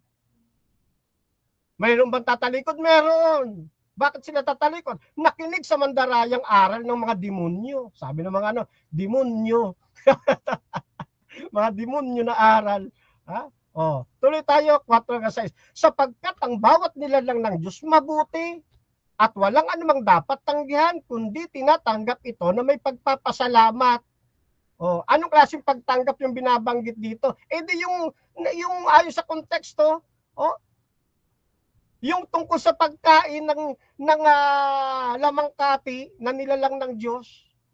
Mayroon bang tatalikod? Meron. Bakit sila tatalikod? Nakinig sa mandarayang aral ng mga demonyo. Sabi ng mga demonyo. Mga demonyo na aral. Tuloy tayo, 4:6. Sapagkat ang bawat nilalang ng Diyos mabuti at walang anumang dapat tanggihan, kundi tinatanggap ito na may pagpapasalamat. Anong klaseng pagtanggap yung binabanggit dito? Di yung ayon sa konteksto, yung tungkol sa pagkain ng lamang kati na nilalang ng Diyos,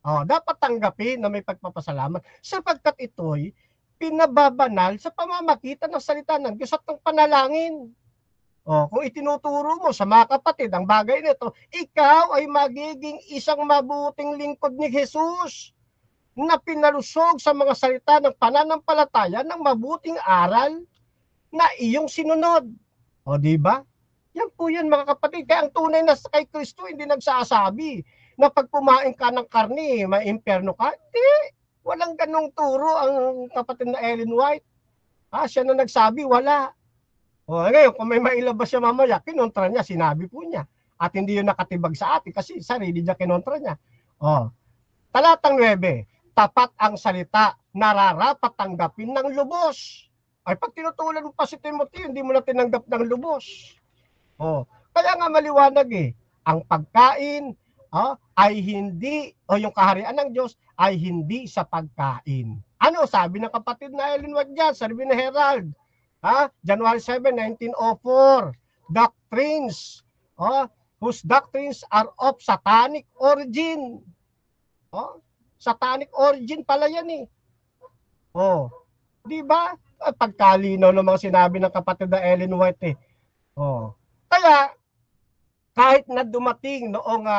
dapat tanggapin na may pagpapasalamat sapagkat ito'y pinababanal sa pamamagitan ng salita ng Diyos at ng panalangin. Kung itinuturo mo sa mga kapatid ang bagay nito, ikaw ay magiging isang mabuting lingkod ni Jesus na pinalusog sa mga salita ng pananampalataya ng mabuting aral na iyong sinunod. Di ba? Yan po yan mga kapatid. Kaya ang tunay na kay Kristo hindi nagsasabi na pag kumain ka ng karne, may impyerno ka. Hindi. Walang ganong turo ang kapatid na Ellen White. Siya na nagsabi, wala. Ngayon, kung may mailabas siya mamaya, kinontra niya, sinabi po niya. At hindi yun nakatibag sa atin kasi sarili niya kinontra niya. Talatang 9, tapat ang salita, nararapat tanggapin ng lubos. Ay pag tinutulan mo pa si Timothy, hindi mo na tinanggap ng lubos. Kaya nga maliwanag ang pagkain ay hindi, yung kaharian ng Diyos ay hindi sa pagkain. Ano sabi ng kapatid na Ellen White dyan, sabi ni Herald, January 7, 1904, doctrines, whose doctrines are of satanic origin. Satanic origin pala yan di ba? Pagkalinaw ng mga sinabi ng kapatid na Ellen White Kaya, kahit na dumating noong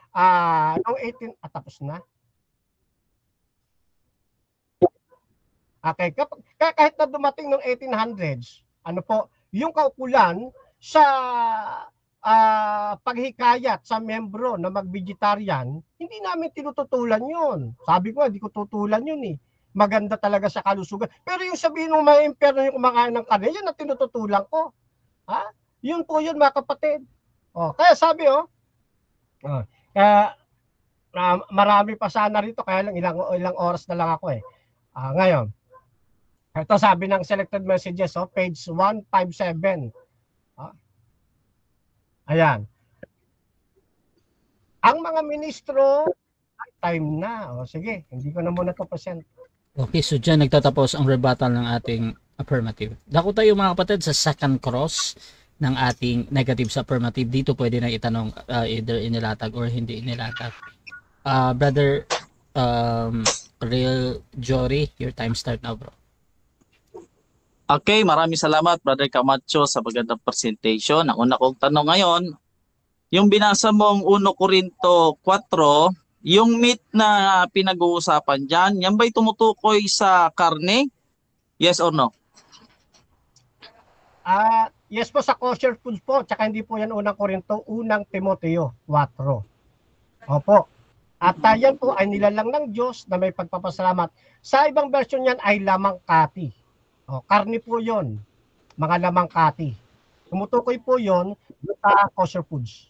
18, tapos na? Okay, kahit na dumating noong 1800s, ano po, yung kaukulan sa paghikayat sa membro na mag-vegetarian, hindi namin tinututulan yun. Sabi ko, hindi ko tutulan yun eh. Maganda talaga sa kalusugan. Pero yung sabihin ng may impyerno yung kumakain ng karne, yun ang tinututulan ko. Ha? Yun po yun, mga kapatid. Kaya sabi, marami pa sana rito, kaya lang ilang oras na lang ako eh. Ngayon, ito sabi ng selected messages, page 157. Ayan. Ang mga ministro, time na. Sige, hindi ko na muna to present. Okay, so dyan nagtatapos ang rebuttal ng ating affirmative. Dako tayo mga kapatid sa second cross ng ating negative sa affirmative. Dito pwede na itanong either inilatag or hindi inilatag. Brother Real Jory, your time start now, bro. Okay, maraming salamat Brother Camacho sa magandang presentation. Ang una kong tanong ngayon, yung binasa mong 1 Corinto 4, yung meat na pinag-uusapan dyan, yan ba'y tumutukoy sa karne? Yes or no? Yes po, sa kosher foods po, tsaka hindi po yan 1 Corinto, 1 Timoteo 4. Opo. At yan po ay nilalang ng Diyos na may pagpapasalamat. Sa ibang version yan ay lamang kati. Karne po yon, mga lamang kati. Tumutukoy po yon sa kosher foods.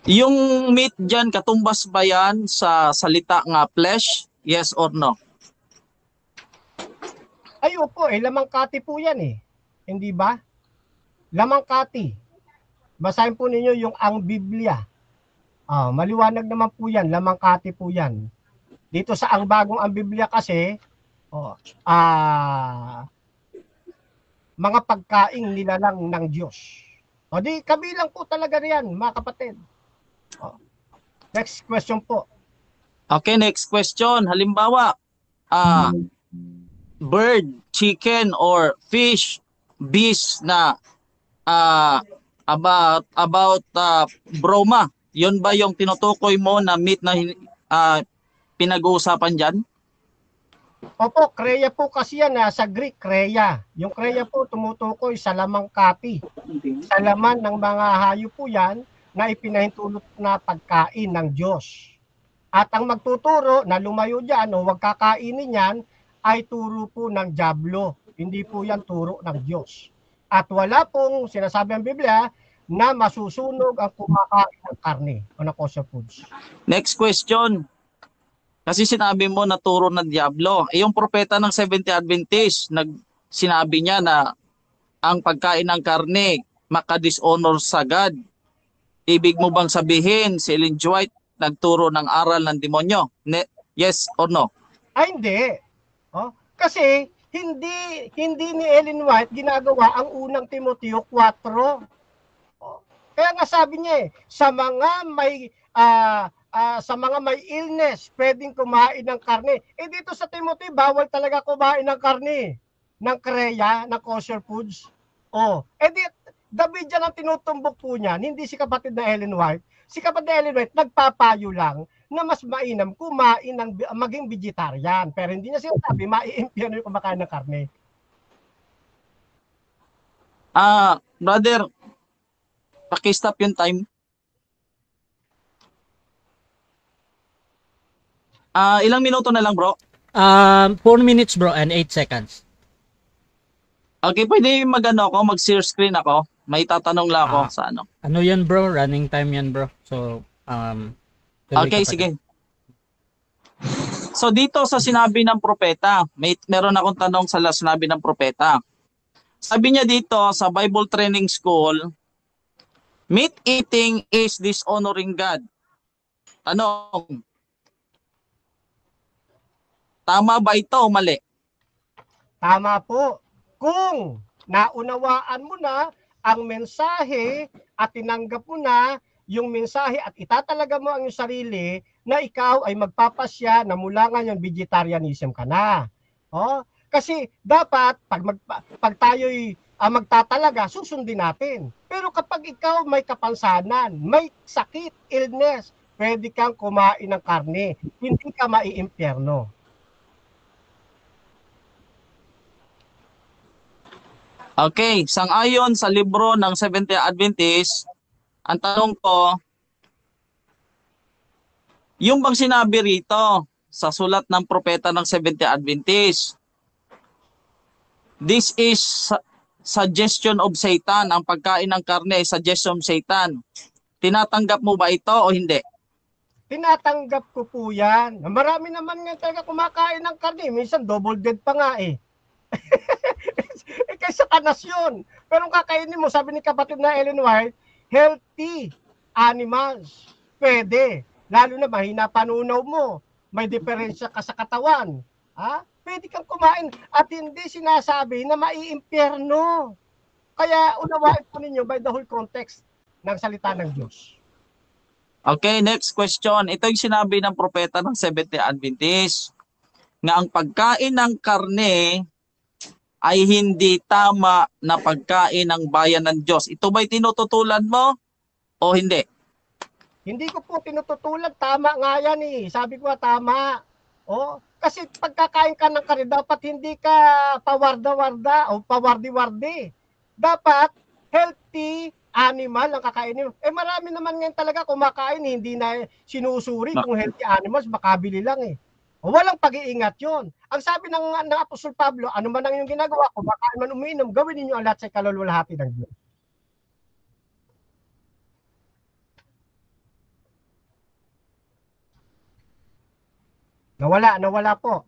Yung meat dyan, katumbas ba yan sa salita nga flesh? Yes or no? Ay opo, lamang kati po yan eh. Hindi ba? Lamang kati. Basahin po ninyo yung ang Biblia. Maliwanag naman po yan, lamang kati po yan. Dito sa ang bagong ang Biblia kasi, mga pagkaing nilalang ng Diyos. Di kabilang po talaga riyan, mga kapatid. Next question po. Okay, next question. Halimbawa, bird, chicken, or fish, beef na about broma. Yun ba yung tinutukoy mo na meat na pinag-uusapan dyan? Opo, kreya po kasi yan sa Greek, kreya. Yung kreya po tumutukoy sa lamang kati. Sa laman ng mga hayop po yan na ipinahintulot na pagkain ng Diyos. At ang magtuturo na lumayo dyan o huwag kakainin yan ay turo po ng dyablo. Hindi po yan turo ng Diyos. At wala pong sinasabi ang Biblia na masusunog ang kumakain ng karne o ng kosher foods. Next question. Kasi sinabi mo na turo ng Diablo. Yung propeta ng Seventh-day Adventist, sinabi niya na ang pagkain ng karne makadishonor sa God. Ibig mo bang sabihin si Ellen G. White nagturo ng aral ng demonyo? Yes or no? Ay hindi. Kasi hindi ni Ellen White ginagawa ang unang Timoteo 4. Kaya nga sabi niya sa mga may illness, pwedeng kumain ng karne. Dito sa Timothy, bawal talaga kumain ng karne, ng kreya, ng kosher foods. David dyan ang tinutumbok po niyan, hindi si kapatid na Ellen White. Si kapatid na Ellen White, nagpapayo lang na mas mainam kumain ng maging vegetarian. Pero hindi niya sinasabi, maiimpyerno yung kumakain ng karne. Brother, paki-stop yung time. Ilang minuto na lang, bro? 4 minutes, bro, and 8 seconds. Okay, pwede mag-share screen ako. May tatanong lang ako sa ano. Ano yan, bro? Running time yan, bro. So, okay, sige. So, dito sa sinabi ng propeta, meron akong tanong sa sinabi ng propeta. Sabi niya dito sa Bible Training School, meat eating is dishonoring God. Tanong, tama ba ito o mali? Tama po. Kung naunawaan mo na ang mensahe at tinanggap mo na yung mensahe at itatalaga mo ang iyong sarili na ikaw ay magpapasya na mula ngayon vegetarianism ka na. Kasi dapat pag tayo'y magtatalaga, susundin natin. Pero kapag ikaw may kapansanan, may sakit, illness, pwede kang kumain ng karne. Hindi ka maiimpyerno. Okay, sang-ayon sa libro ng Seventh-day Adventist, ang tanong ko, yung bang sinabi rito sa sulat ng propeta ng Seventh-day Adventist, this is suggestion of Satan, ang pagkain ng karne ay suggestion of Satan. Tinatanggap mo ba ito o hindi? Tinatanggap ko po yan. Marami naman nga talaga kumakain ng karne. Minsan double dead pa nga eh. Kaysa kanas yun. Pero kakainin mo, sabi ni kapatid na Ellen White, healthy animals. Pwede. Lalo na mahina panunaw mo. May diferensya ka sa katawan. Ha? Pwede kang kumain. At hindi sinasabi na maiimpyerno. Kaya unawain po ninyo by the whole context ng salita ng Diyos. Okay, next question. Ito yung sinabi ng propeta ng Seventh-day Adventist nga ang pagkain ng karne ay hindi tama na pagkain ng bayan ng Diyos. Ito ba'y tinututulan mo o hindi? Hindi ko po tinututulan. Tama nga yan eh. Sabi ko tama. Oh, kasi pagkakain ka ng karne, dapat hindi ka pawarda-warda o pawardi-wardi. Dapat healthy animal ang kakainin. Eh marami naman ngayon talaga kumakain, hindi na sinusuri kung healthy animals, makabili lang eh. O, walang pag-iingat yon. Ang sabi ng Apostol Pablo, ano man ang inyong ginagawa, kumakain man umiinom, gawin ninyo ang lahat sa kalulwalhati ng Diyos. Nawala po.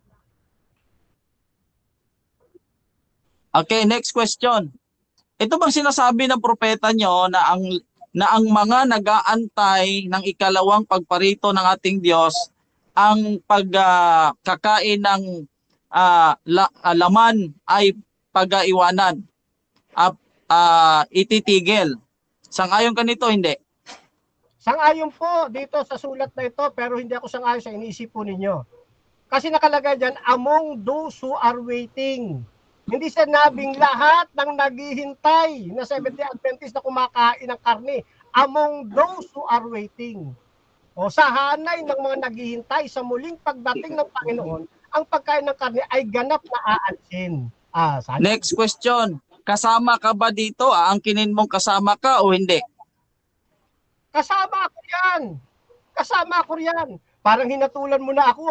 Okay, next question. Ito bang sinasabi ng propeta nyo na ang mga nag-aantay ng ikalawang pagparito ng ating Diyos ang pagkakain ng laman ay pag-iwanan, ititigil. Sang-ayon ka nito, hindi? Sang-ayon po dito sa sulat na ito, pero hindi ako sang-ayon sa iniisip po ninyo. Kasi nakalagay dyan, among those who are waiting. Hindi sinabing lahat ng naghihintay na Seventh-day Adventist na kumakain ng karne. Among those who are waiting. O sa hanay ng mga naghihintay sa muling pagdating ng Panginoon, ang pagkain ng karne ay ganap na aalsin. Next question. Kasama ka ba dito? Aangkinin mong kasama ka o hindi? Kasama ako yan. Kasama ako yan. Parang hinatulan mo na ako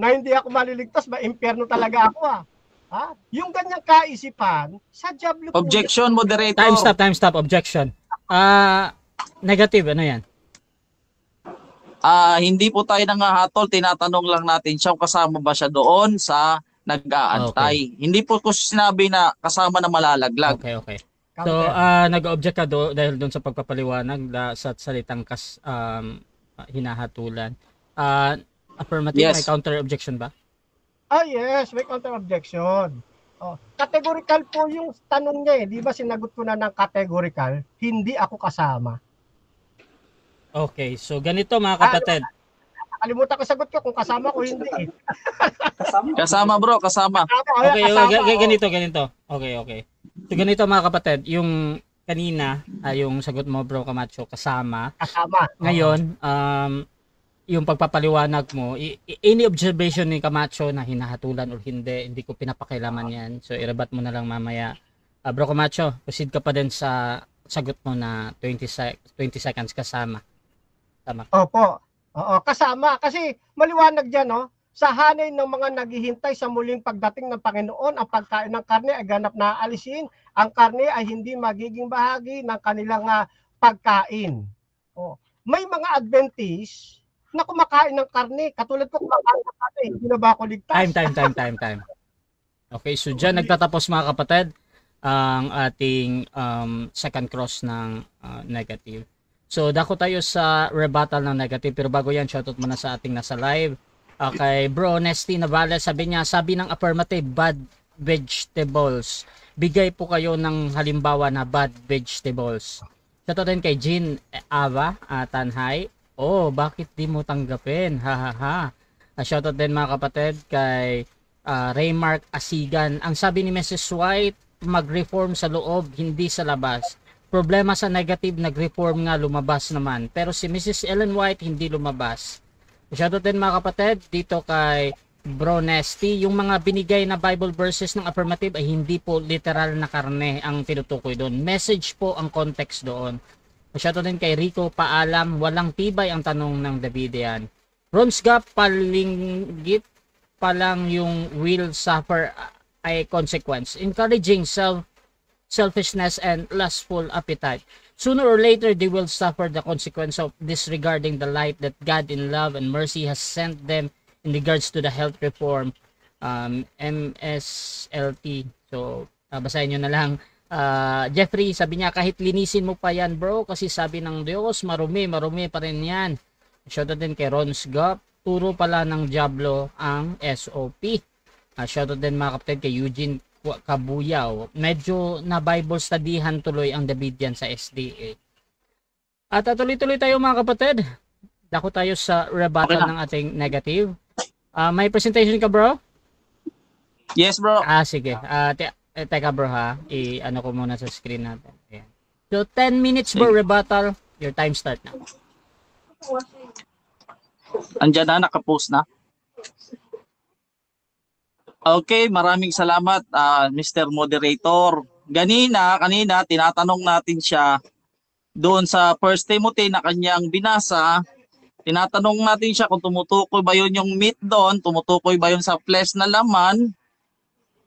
na hindi ako maliligtas, ma-impyerno talaga ako Ha? Yung ganyang kaisipan, sa diablo po. Objection, moderator. Time stop, objection. Negative, ano yan? Hindi po tayo nangahatol, tinatanong lang natin siya kung kasama ba siya doon sa nag-aantay. Okay. Hindi po ko sinabi na kasama na malalaglag. Okay. So, nag-object ka dahil doon sa pagpapaliwanag sa salitang hinahatulan. Affirmative, Yes. may counter objection ba? Yes, may counter objection. Categorical po yung tanong niya eh. Di ba sinagot ko na ng categorical, hindi ako kasama. Okay, so ganito mga kapatid. Nakalimutan ko sagot ko kung kasama ko hindi eh. Kasama bro, kasama. Okay, ganito. Okay. So ganito mga kapatid, yung kanina, yung sagot mo bro Camacho, kasama. Ngayon, yung pagpapaliwanag mo, any observation ni Camacho na hinahatulan o hindi ko pinapakialaman yan. So irebat mo na lang mamaya. Bro Camacho, proceed ka pa din sa sagot mo na 20 seconds kasama. Tama. Opo. Oo, kasama. Kasi maliwanag dyan, sa hanay ng mga naghihintay sa muling pagdating ng Panginoon, ang pagkain ng karne ay ganap na aalisin. Ang karne ay hindi magiging bahagi ng kanilang pagkain. May mga Adventist na kumakain ng karne. Katulad ko kumakain ng karne. Hindi na ba ako ligtas? Time. Okay, so dyan nagtatapos mga kapatid ang ating second cross ng negative. So dako tayo sa rebuttal ng negative, pero bago yan, shoutout muna sa ating nasa live. Kay Bro Nesty Navales, sabi ng affirmative, bad vegetables. Bigay po kayo ng halimbawa na bad vegetables. Shoutout din kay Jean Ava Tanhay. Bakit di mo tanggapin? Shoutout din mga kapatid kay Raymark Asigan. Ang sabi ni Mrs. White, mag-reform sa loob, hindi sa labas. Problema sa negative, nag-reform nga, lumabas naman. Pero si Mrs. Ellen White, hindi lumabas. Shoutout din mga kapatid dito kay Bro Nesty, yung mga binigay na Bible verses ng affirmative ay hindi po literal na karne ang tinutukoy doon. Message po ang context doon. Masyado din kay Rico, paalam, walang tibay ang tanong ng Davidian. Ronsgap, palinggit pa lang yung will suffer ay consequence. Encouraging selfishness and lustful appetite. Sooner or later, they will suffer the consequence of disregarding the light that God in love and mercy has sent them in regards to the health reform, MSLT. So, basahin nyo na lang. Jeffrey, sabi niya, kahit linisin mo pa yan, bro, kasi sabi ng Diyos, marumi pa rin yan. Shoutout din kay Ron Sgap, turo pala ng Diablo ang SOP. Shoutout din mga kapatid kay Eugene Kabuyaw. Medyo na Bible studyhan tuloy ang Davidian sa SDA. At tuloy-tuloy tayo mga kapatid. Dako tayo sa rebuttal ng ating negative. May presentation ka, bro? Yes, bro. Sige. Teka, bro, ha. I-ano ko muna sa screen natin. Ayan. So, 10 minutes, bro, rebuttal. Your time start na. Andyan na, nakapost na. Okay, maraming salamat, Mr. Moderator. Kanina, tinatanong natin siya doon sa 1 Timothy na kanyang binasa. Tinatanong natin siya kung tumutukoy ba yun yung meat doon, tumutukoy ba yun sa flesh na laman.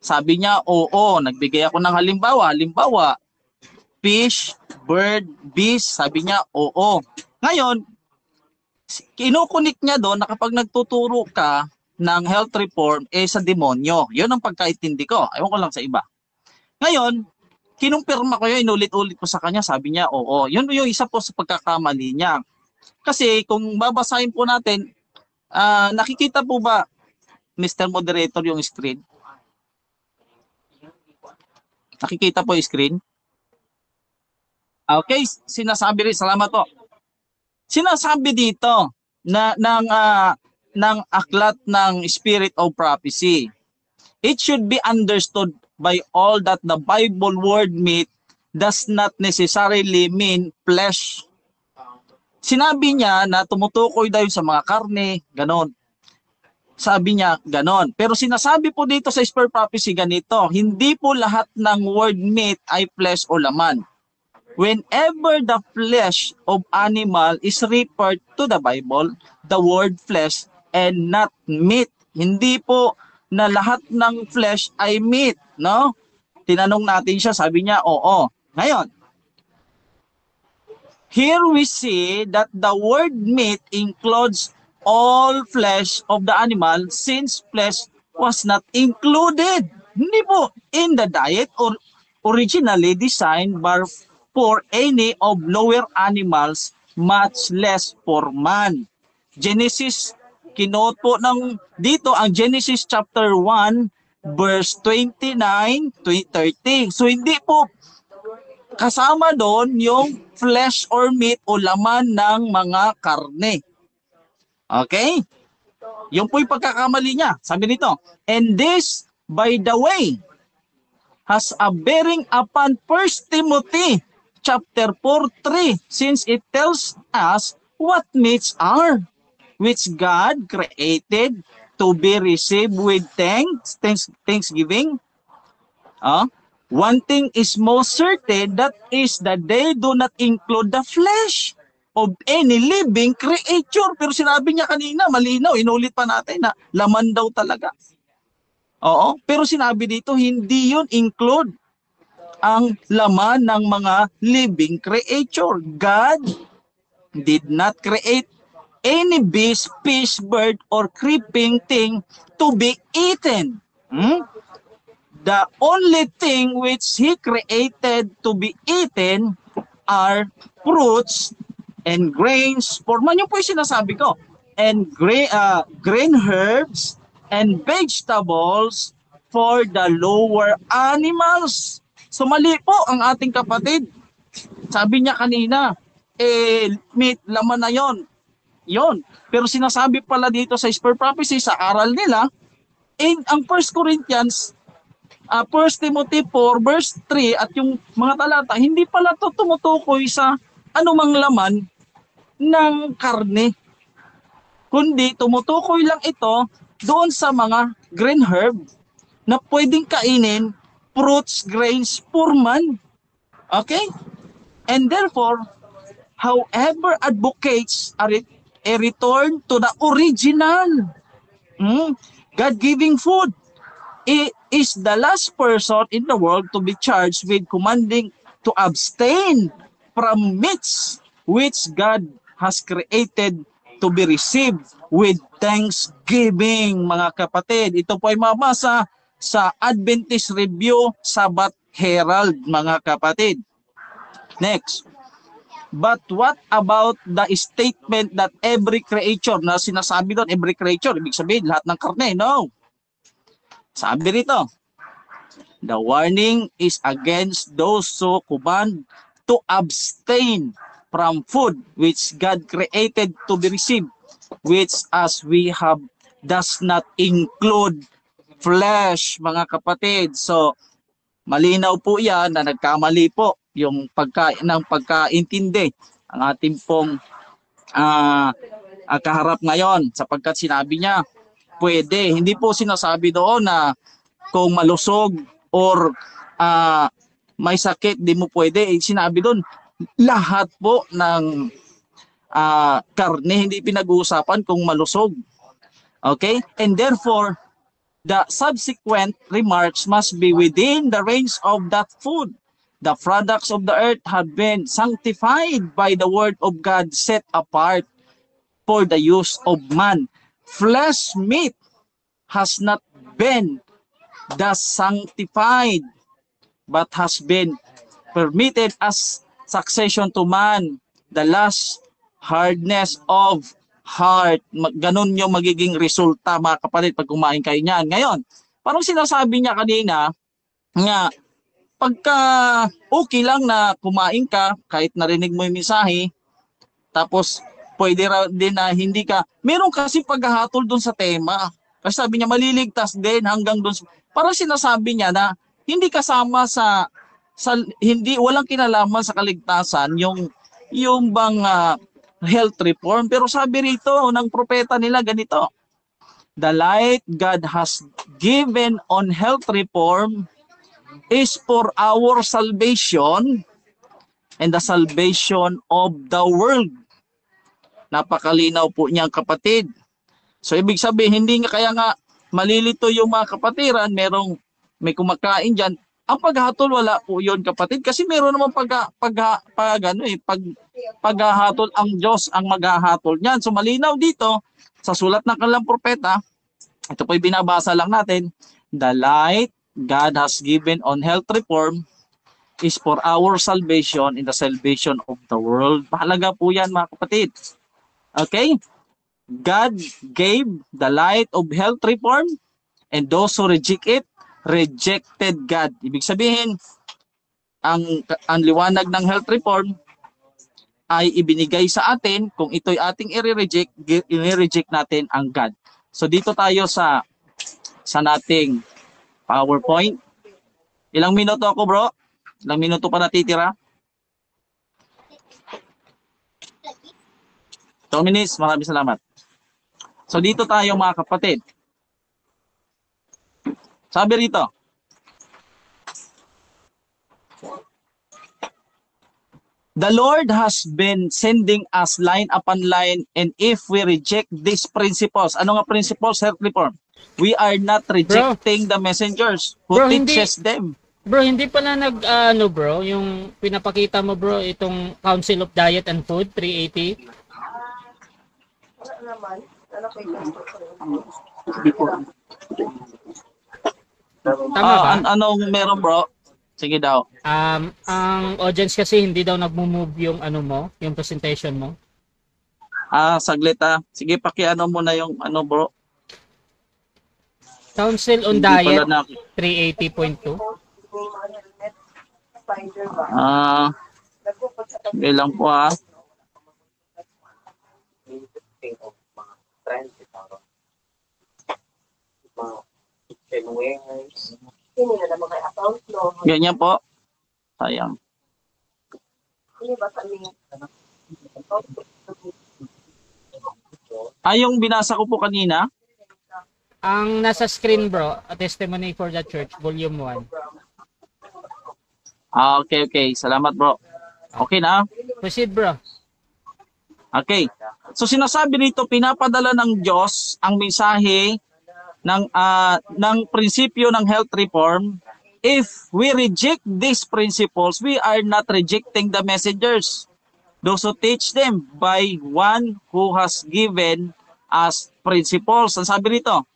Sabi niya, oo. Nagbigay ako ng halimbawa. Halimbawa, fish, bird, beast. Sabi niya, oo. Ngayon, kinukunik niya doon na kapag nagtuturo ka ng health reform, sa demonyo. Yun ang pagkaintindi ko. Ewan ko lang sa iba. Ngayon, kinumpirma ko yun, inulit-ulit ko sa kanya. Sabi niya, oo. Yun yung isa po sa pagkakamali niya. Kasi kung babasahin po natin, nakikita po ba, Mr. Moderator, yung screen? Nakikita po yung screen? Okay, sinasabi rin, salamat po. Sinasabi dito na ng aklat ng Spirit of Prophecy. It should be understood by all that the Bible word meat does not necessarily mean flesh. Sinabi niya na tumutukoy daw sa mga karne, ganon. Sabi niya, ganon. Pero sinasabi po dito sa Spirit Prophecy ganito, hindi po lahat ng word meat ay flesh o laman. Whenever the flesh of animal is referred to the Bible, the word flesh and not meat. Hindi po na lahat ng flesh ay meat, no? Tinanong natin siya, sabi niya, oo. Ngayon, here we see that the word meat includes all flesh of the animal since flesh was not included. Hindi po in the diet or originally designed for any of lower animals, much less for man. Genesis, kinote po ng dito ang Genesis chapter 1 verse 29 to 30. So hindi po kasama doon yung flesh or meat o laman ng mga karne. Okay? Yung po yung pagkakamali niya. Sabi nito, and this, by the way, has a bearing upon 1 Timothy chapter 4:3, since it tells us what meats are, which God created to be received with thanksgiving. One thing is most certain, that is that they do not include the flesh of any living creature. Pero sinabi niya kanina, malinaw, inulit pa natin na laman daw talaga. Oo, pero sinabi dito, hindi yun include ang laman ng mga living creature. God did not create any beast, fish, bird, or creeping thing to be eaten. The only thing which He created to be eaten are fruits and grains. Forman yung po yung sinasabi ko. And green herbs and vegetables for the lower animals. So mali po ang ating kapatid. Sabi niya kanina, meat, laman na yon. Yon. Pero sinasabi pala dito sa Spirit Prophecy, sa aral nila, ang 1 Corinthians 1 Timothy 4 verse 3 at yung mga talata, hindi pala to tumutukoy sa anumang laman ng karne. Kundi tumutukoy lang ito doon sa mga green herb na pwedeng kainin, fruits, grains, for man. Okay? And therefore, however advocates a return to the original God-giving food, is the last person in the world to be charged with commanding to abstain from meats which God has created to be received with thanksgiving, mga kapatid. Ito po ay mabasa sa Adventist Review Sabbath Herald, mga kapatid. Next. But what about the statement that every creature, na sinasabi doon, every creature, ibig sabihin, lahat ng karne? No. Sabi rito, the warning is against those who command to abstain from food which God created to be received, which as we have does not include flesh, mga kapatid. So, malinaw po yan na nagkamali po yung pagkaintindi ang ating pong kaharap ngayon, sapagkat sinabi niya, pwede. Hindi po sinasabi doon na kung malusog or may sakit, di mo pwede. Sinabi doon, lahat po ng karne, hindi pinag-uusapan kung malusog. Okay? And therefore, the subsequent remarks must be within the range of that food. The products of the earth have been sanctified by the word of God, set apart for the use of man. Flesh meat has not been thus sanctified, but has been permitted as succession to man, the last hardness of heart. Ganun yung magiging resulta, mga kapatid, pag kumain kayo niyan. Ngayon, parang sinasabi niya kanina nga, pagka okay lang na kumain ka, kahit narinig mo yung mensahe, tapos pwede din na hindi ka, meron kasi paghahatol dun sa tema. Kasi sabi niya, maliligtas din hanggang dun. Parang sinasabi niya na hindi kasama sa hindi, walang kinalaman sa kaligtasan yung bang health reform. Pero sabi rito ng propeta nila ganito, the light God has given on health reform is for our salvation and the salvation of the world. Napakalinaw po niyang, kapatid. So ibig sabihin, hindi nga, kaya nga malilito yung mga kapatiran, may kumakain dyan. Ang paghatol, wala po yun, kapatid, kasi meron naman paghahatol, ang Diyos ang maghahatol niyan. So malinaw dito sa sulat ng kanilang propeta, ito po yung binabasa lang natin, the light God has given on health reform is for our salvation in the salvation of the world. Mahalaga po yan, mga kapatid. Okay? God gave the light of health reform, and those who reject it, rejected God. Ibig sabihin, ang liwanag ng health reform ay ibinigay sa atin. Kung ito'y ating i-reject natin ang God. So dito tayo sa nating PowerPoint. Ilang minuto ako, bro? Ilang minuto pa natitira? 2 minutes. Maraming salamat. So dito tayo, mga kapatid. Sabi rito, the Lord has been sending us line upon line, and if we reject these principles, ano nga principles, health reform? We are not rejecting the messengers who teaches them. Bro, hindi pala bro, yung pinapakita mo, bro, itong Council of Diet and Food 380. Tama ba? Anong meron, bro? Sige daw. Ang audience kasi hindi daw nagmo-move yung yung presentation mo. Saglit Sige, paki-ano muna yung bro. Council on Diet 380.2. Sige lang po Ganyan po. Sayang. Yung binasa ko po kanina. Ang nasa screen bro, A Testimony for the Church, Volume 1. Okay. Salamat bro. Okay na? Proceed bro. Okay. So sinasabi dito, pinapadala ng Diyos ang mensahe ng prinsipyo ng health reform. If we reject these principles, we are not rejecting the messengers. Those who teach them by one who has given us principles. Ang sabi rito,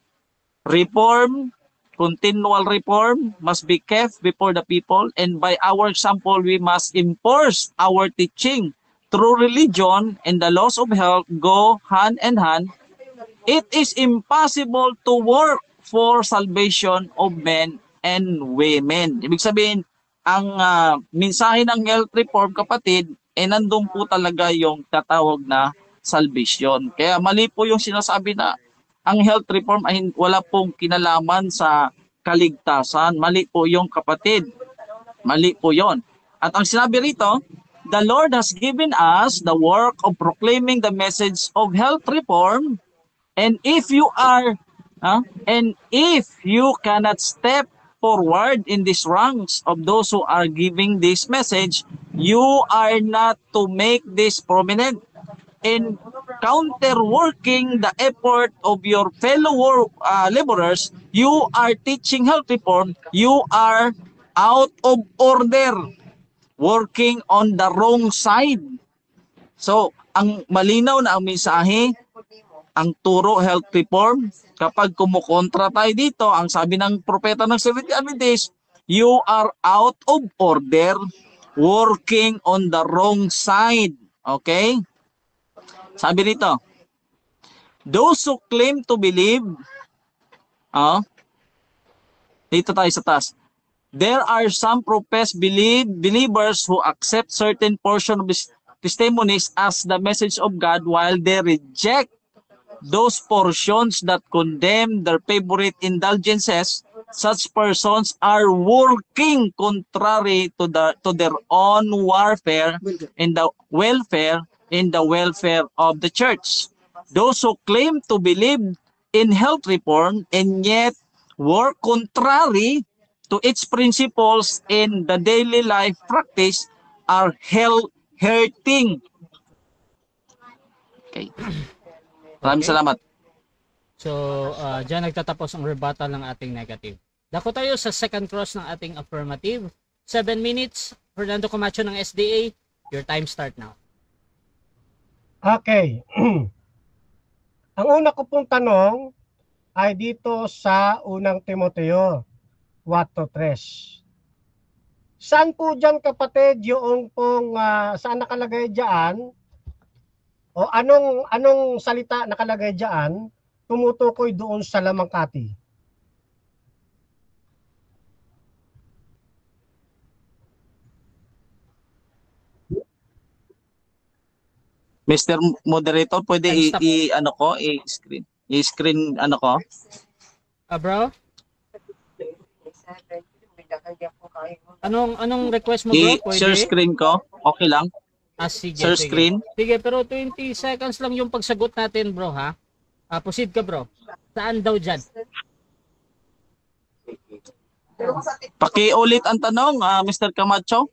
reform, continual reform must be kept before the people, and by our example, we must enforce our teaching. True religion and the laws of health go hand in hand. It is impossible to work for salvation of men and women. Ibig sabihin, ang mensahe ng health reform, kapatid, nandun po talaga yung tatawag na salvation. Kaya mali po yung sinasabi na ang health reform ay wala pong kinalaman sa kaligtasan. Mali po yung kapatid. Mali po yon. At ang sinabi rito, the Lord has given us the work of proclaiming the message of health reform, and if you cannot step forward in these ranks of those who are giving this message, you are not to make this prominent. In counter-working the effort of your fellow laborers, you are teaching health reform, you are out of order, working on the wrong side. So, ang malinaw na ang mensahe, ang turo health reform, kapag kumukontra tayo dito, ang sabi ng propeta ng Seventh-day Adventist, you are out of order, working on the wrong side. Okay? Sabi rito, those who claim to believe, dito tayo sa taas, there are some professed believers who accept certain portion of testimonies as the message of God, while they reject those portions that condemn their favorite indulgences. Such persons are working contrary to their own warfare in the welfare of the church. Those who claim to believe in health reform and yet work contrary to its principles in the daily life practice are hurting. Okay. Maraming salamat. So, dyan nagtatapos ang rebuttal ng ating negative. Dako tayo sa second cross ng ating affirmative. 7 minutes. Fernando Camacho ng SDA. Your time start now. Okay. Ang una ko pong tanong ay dito sa unang Timoteo 4:3. Saan po dyan kapatid yung pong saan nakalagay dyan o anong salita nakalagay dyan tumutukoy doon sa lamangkati? Mr. Moderator, pwede i-screen. I-screen ko. Bro? Anong request mo bro? Pwede? I-share screen ko. Okay lang. Sige, Share sige. screen. Sige, pero 20 seconds lang yung pagsagot natin bro ha. Proceed ka bro. Saan daw dyan? Pakiulit ang tanong, Mr. Camacho.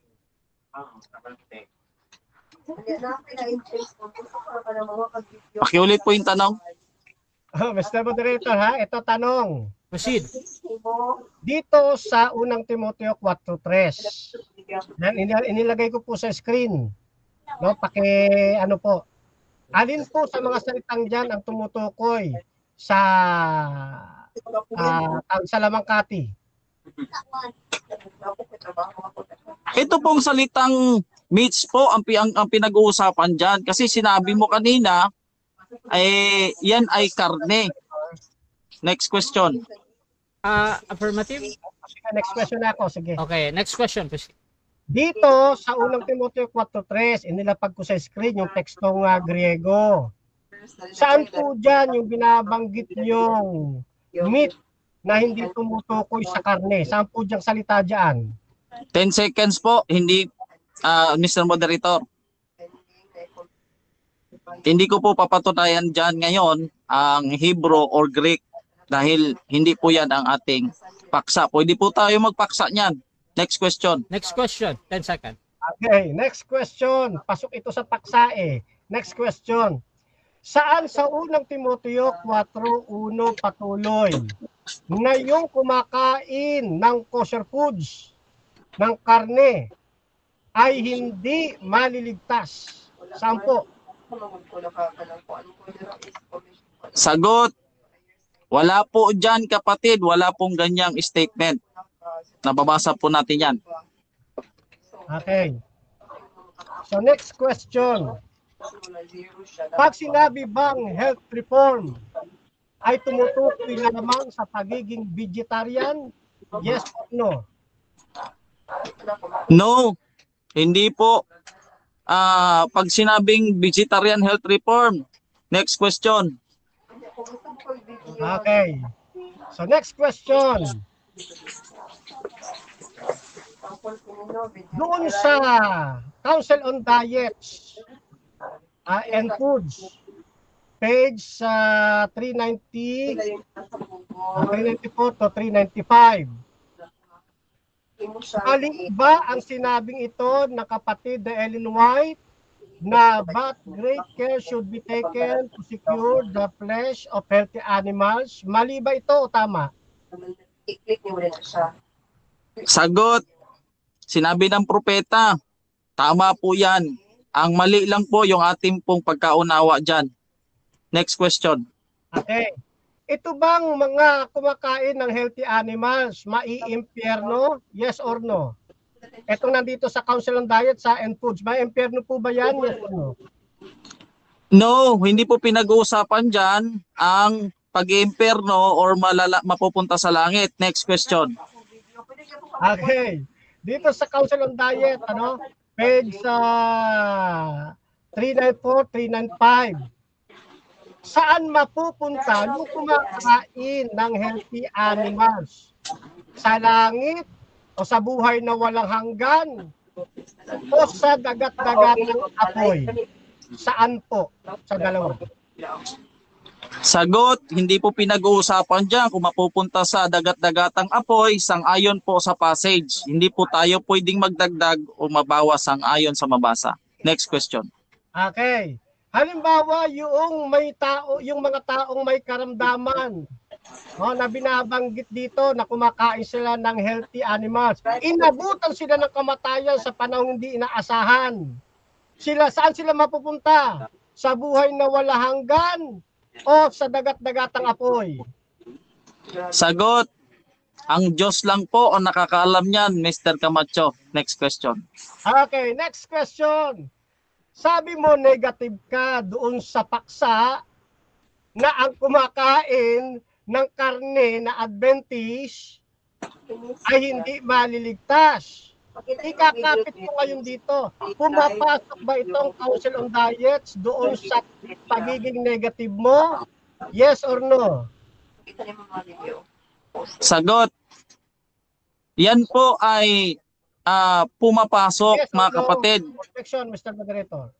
Pakiulit po yung tanong. Mr. Moderator ha, ito tanong. Proceed. Dito sa unang Timoteo 4:3. Inilagay ko po sa screen. No, po. Alin po sa mga salitang diyan ang tumutukoy sa lamangkati? Ito pong salitang meats po ang pinag-uusapan diyan kasi sinabi mo kanina yan ay karne. Next question. Affirmative? Next question na ako, sige. Okay, next question. Dito sa unang Timoteo 4:3, inilapag ko sa screen yung tekstong Griego. Saan po dyan yung binabanggit yung meat na hindi tumutukoy sa karne? Saan po dyan salita dyan? 10 seconds po, hindi Mr. Moderator. Hindi ko po papatunayan dyan ngayon ang Hebrew or Greek dahil hindi po yan ang ating paksa. Pwede po tayo magpaksa niyan. Next question. Next question, 10 seconds. Okay, next question. Pasok ito sa paksa eh. Next question. Saan sa unang Timoteo 4:1 patuloy na yung kumakain ng kosher foods, ng karne, ay hindi maliligtas? Saan po? Sagot. Wala po dyan kapatid. Wala pong ganyang statement. Nababasa po natin yan. Okay. So next question. Pag sinabi bang health reform ay tumutukoy lamang sa pagiging vegetarian? Yes or no? No, hindi po. Pag sinabing vegetarian health reform. Next question. Okay. So next question. Doon sa Council on Diets and Foods, page 394 to 395. Mali ba ang sinabing ito na kapatid na Ellen White na but great care should be taken to secure the flesh of healthy animals? Mali ba ito o tama? I-click niyo rin siya. Sagot. Sinabi ng propeta. Tama po yan. Ang mali lang po yung ating pong pagkaunawa dyan. Next question. Okay. Ito bang mga kumakain ng healthy animals, maiimpyerno? Yes or no? Ito nandito sa Council on Diets and Foods. Maiimpyerno po ba yan? Yes or no? No, hindi po pinag-uusapan dyan ang pag-iimperno or mapupunta sa langit. Next question. Okay. Dito sa Council on Diet, page 394, 395. Saan mapupunta yung kumakain ng healthy animals? Sa langit o sa buhay na walang hanggan? O sa dagat-dagat ng apoy? Saan po? Sa dalawa. Sagot, hindi po pinag-uusapan dyan kung mapupunta sa dagat-dagatang apoy, sang-ayon po sa passage. Hindi po tayo pwedeng magdagdag o mabawas sang-ayon sa mabasa. Next question. Okay. Halimbawa, yung mga taong may karamdaman, na binabanggit dito na kumakain sila ng healthy animals. Inabutan sila ng kamatayan sa panahong hindi inaasahan. Saan sila mapupunta? Sa buhay na wala hanggan o sa dagat-dagatang apoy? Sagot, ang Diyos lang po ang nakakaalam niyan, Mr. Camacho. Next question. Okay, next question. Sabi mo negative ka doon sa paksa na ang kumakain ng karne na Adventist ay hindi maliligtas. Ikakapit ko ngayon dito. Pumapasok ba itong Council on Diets doon sa pagiging negative mo? Yes or no? Sagot, yan po ay pumapasok, Yes or mga no? kapatid. Objection, Mr. Moderator.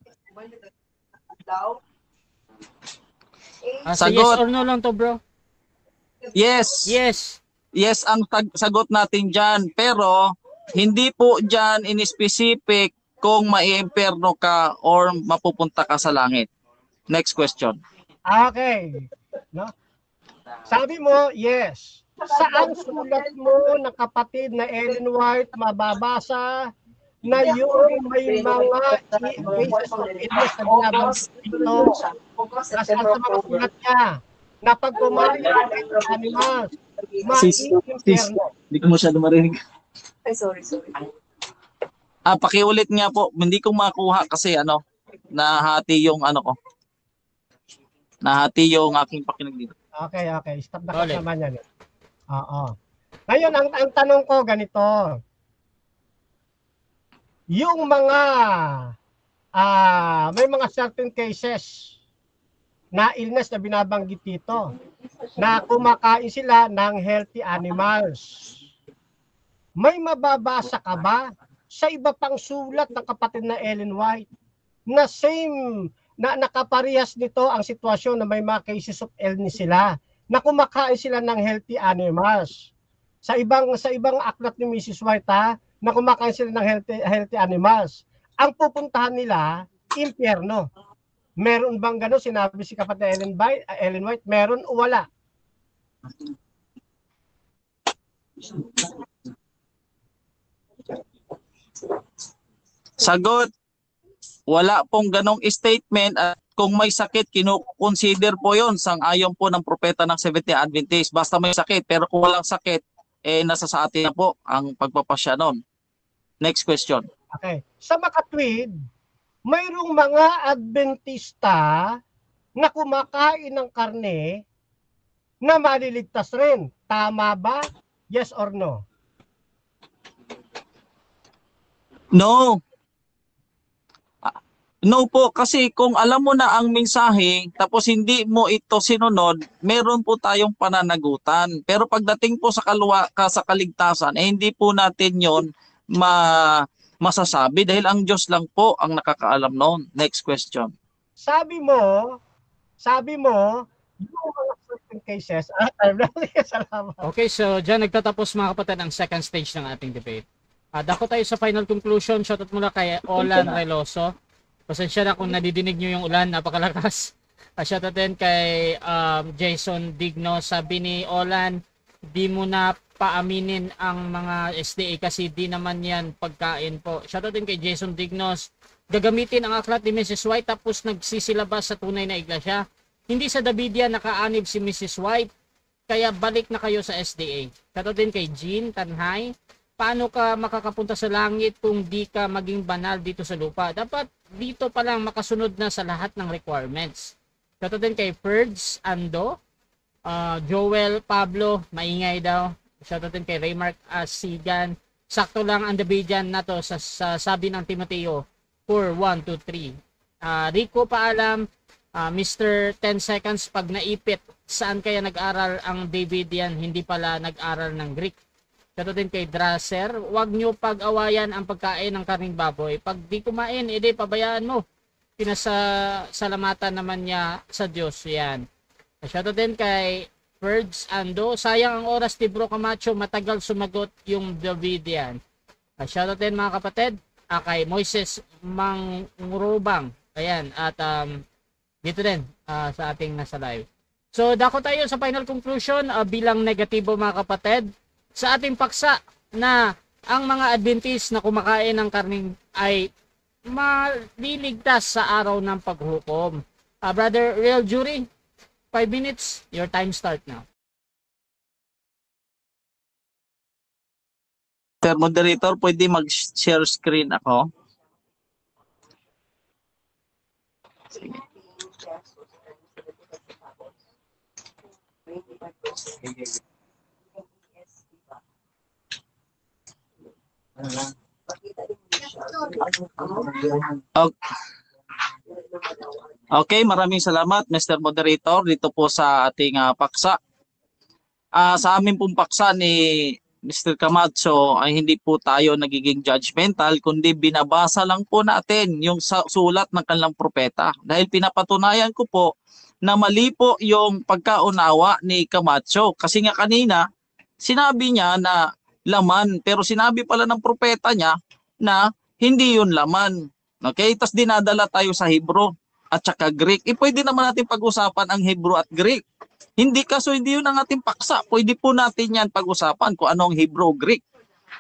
Sa yes Sagot. or no lang to, bro? Yes. Yes. Yes ang sagot natin dyan. Pero hindi po dyan in-specific kung maiimperno ka or mapupunta ka sa langit. Next question. Okay. No? Sabi mo, yes. Saan sulat mo na kapatid na Ellen White mababasa na yung may mga cases of illness na binabanggit dito? Nasaan sa mga sulat niya na pag kumain ng animals, maiimpyerno? Hindi ko masyado marinig. Ay, sorry. Pakiulit nga po. Hindi ko makuha kasi nahati yung ko. Nahati yung aking pakinig dito. Okay. Stop na Ulit. naman yan. Oo. Ngayon, ang tanong ko ganito. Yung mga, may mga certain cases na illness na binabanggit dito na kumakain sila ng healthy animals. May mababasa ka ba sa iba pang sulat ng kapatid na Ellen White na same, na nakaparehas nito ang sitwasyon na may mga cases of illness sila na kumakain sila ng healthy animals. Sa ibang aklat ni Mrs. White na kumakain sila ng healthy animals. Ang pupuntahan nila, impyerno. Meron bang gano'n? Sinabi si kapatid Ellen White, meron o wala? Sagot, wala pong ganong statement at kung may sakit, kinukonsider po yon sang-ayon po ng propeta ng Seventh-day Adventist. Basta may sakit, pero kung walang sakit, nasa sa atin na po ang pagpapasya nun. Next question. Okay. Sa makatwid, mayroong mga Adventista na kumakain ng karne na maliligtas rin. Tama ba? Yes or no? No. No po, kasi kung alam mo na ang mensahe, tapos hindi mo ito sinunod, meron po tayong pananagutan. Pero pagdating po sa sa kaligtasan, hindi po natin yon masasabi dahil ang Diyos lang po ang nakakaalam noon. Next question. Sabi mo, yung mga certain cases, salamat. Okay, so dyan nagtatapos mga kapatid ang second stage ng ating debate. Dako tayo sa final conclusion. Shoutout mula kay Olan Reloso. Pasensya na kung nadidinig nyo yung ulan, napakalakas. Shoutout din kay Jason Digno. Sabi ni Olan, di mo na paaminin ang mga SDA kasi di naman yan pagkain po. Shoutout din kay Jason Dignos. Gagamitin ang aklat ni Mrs. White tapos nagsisilabas sa tunay na iglesia. Hindi sa Davidia nakaanib si Mrs. White, kaya balik na kayo sa SDA. Shoutout din kay Jean Tanhay. Paano ka makakapunta sa langit kung di ka maging banal dito sa lupa? Dapat dito pa lang makasunod na sa lahat ng requirements. Shoutout din kay Ferds Ando. Joel Pablo, maingay daw. Shoutout din kay Raymark Sigan. Sakto lang ang Davidian na to sa sabi ng Timoteo 4:1-3. Rico paalam, Mr. 10 seconds pag naipit, saan kaya nag-aral ang Davidian? Hindi pala nag-aral ng Greek. Shoutout din kay Drasser, huwag nyo pag-awayan ang pagkain ng karning baboy. Pag di kumain, edi pabayaan mo. Pinasalamatan naman niya sa Diyos. Yan. Shoutout din kay Ferds Ando. Sayang ang oras ni Bro Camacho. Matagal sumagot yung Davidian. Shoutout din mga kapatid. Kay Moises Mangrubang. Ayan. At dito din sa ating nasa live. So dako tayo sa final conclusion bilang negatibo mga kapatid. Sa ating paksa na ang mga Adventist na kumakain ng karning ay maliligtas sa araw ng paghukom. Brother Real Jury, 5 minutes, your time start now. Sir Moderator, pwede mag-share screen ako? Okay, maraming salamat Mr. Moderator dito po sa ating paksa. Sa amin pong paksa ni Mr. Camacho ay hindi po tayo nagiging judgmental kundi binabasa lang po natin yung sulat ng kanilang propeta. Dahil pinapatunayan ko po na mali po yung pagkaunawa ni Camacho. Kasi nga kanina sinabi niya na laman pero sinabi pala ng propeta niya na hindi yun laman. Okay? Tapos dinadala tayo sa Hebrew at saka Greek. Pwede naman natin pag-usapan ang Hebrew at Greek. Hindi yun ang ating paksa. Pwede po natin yan pag-usapan kung ano ang Hebrew o Greek.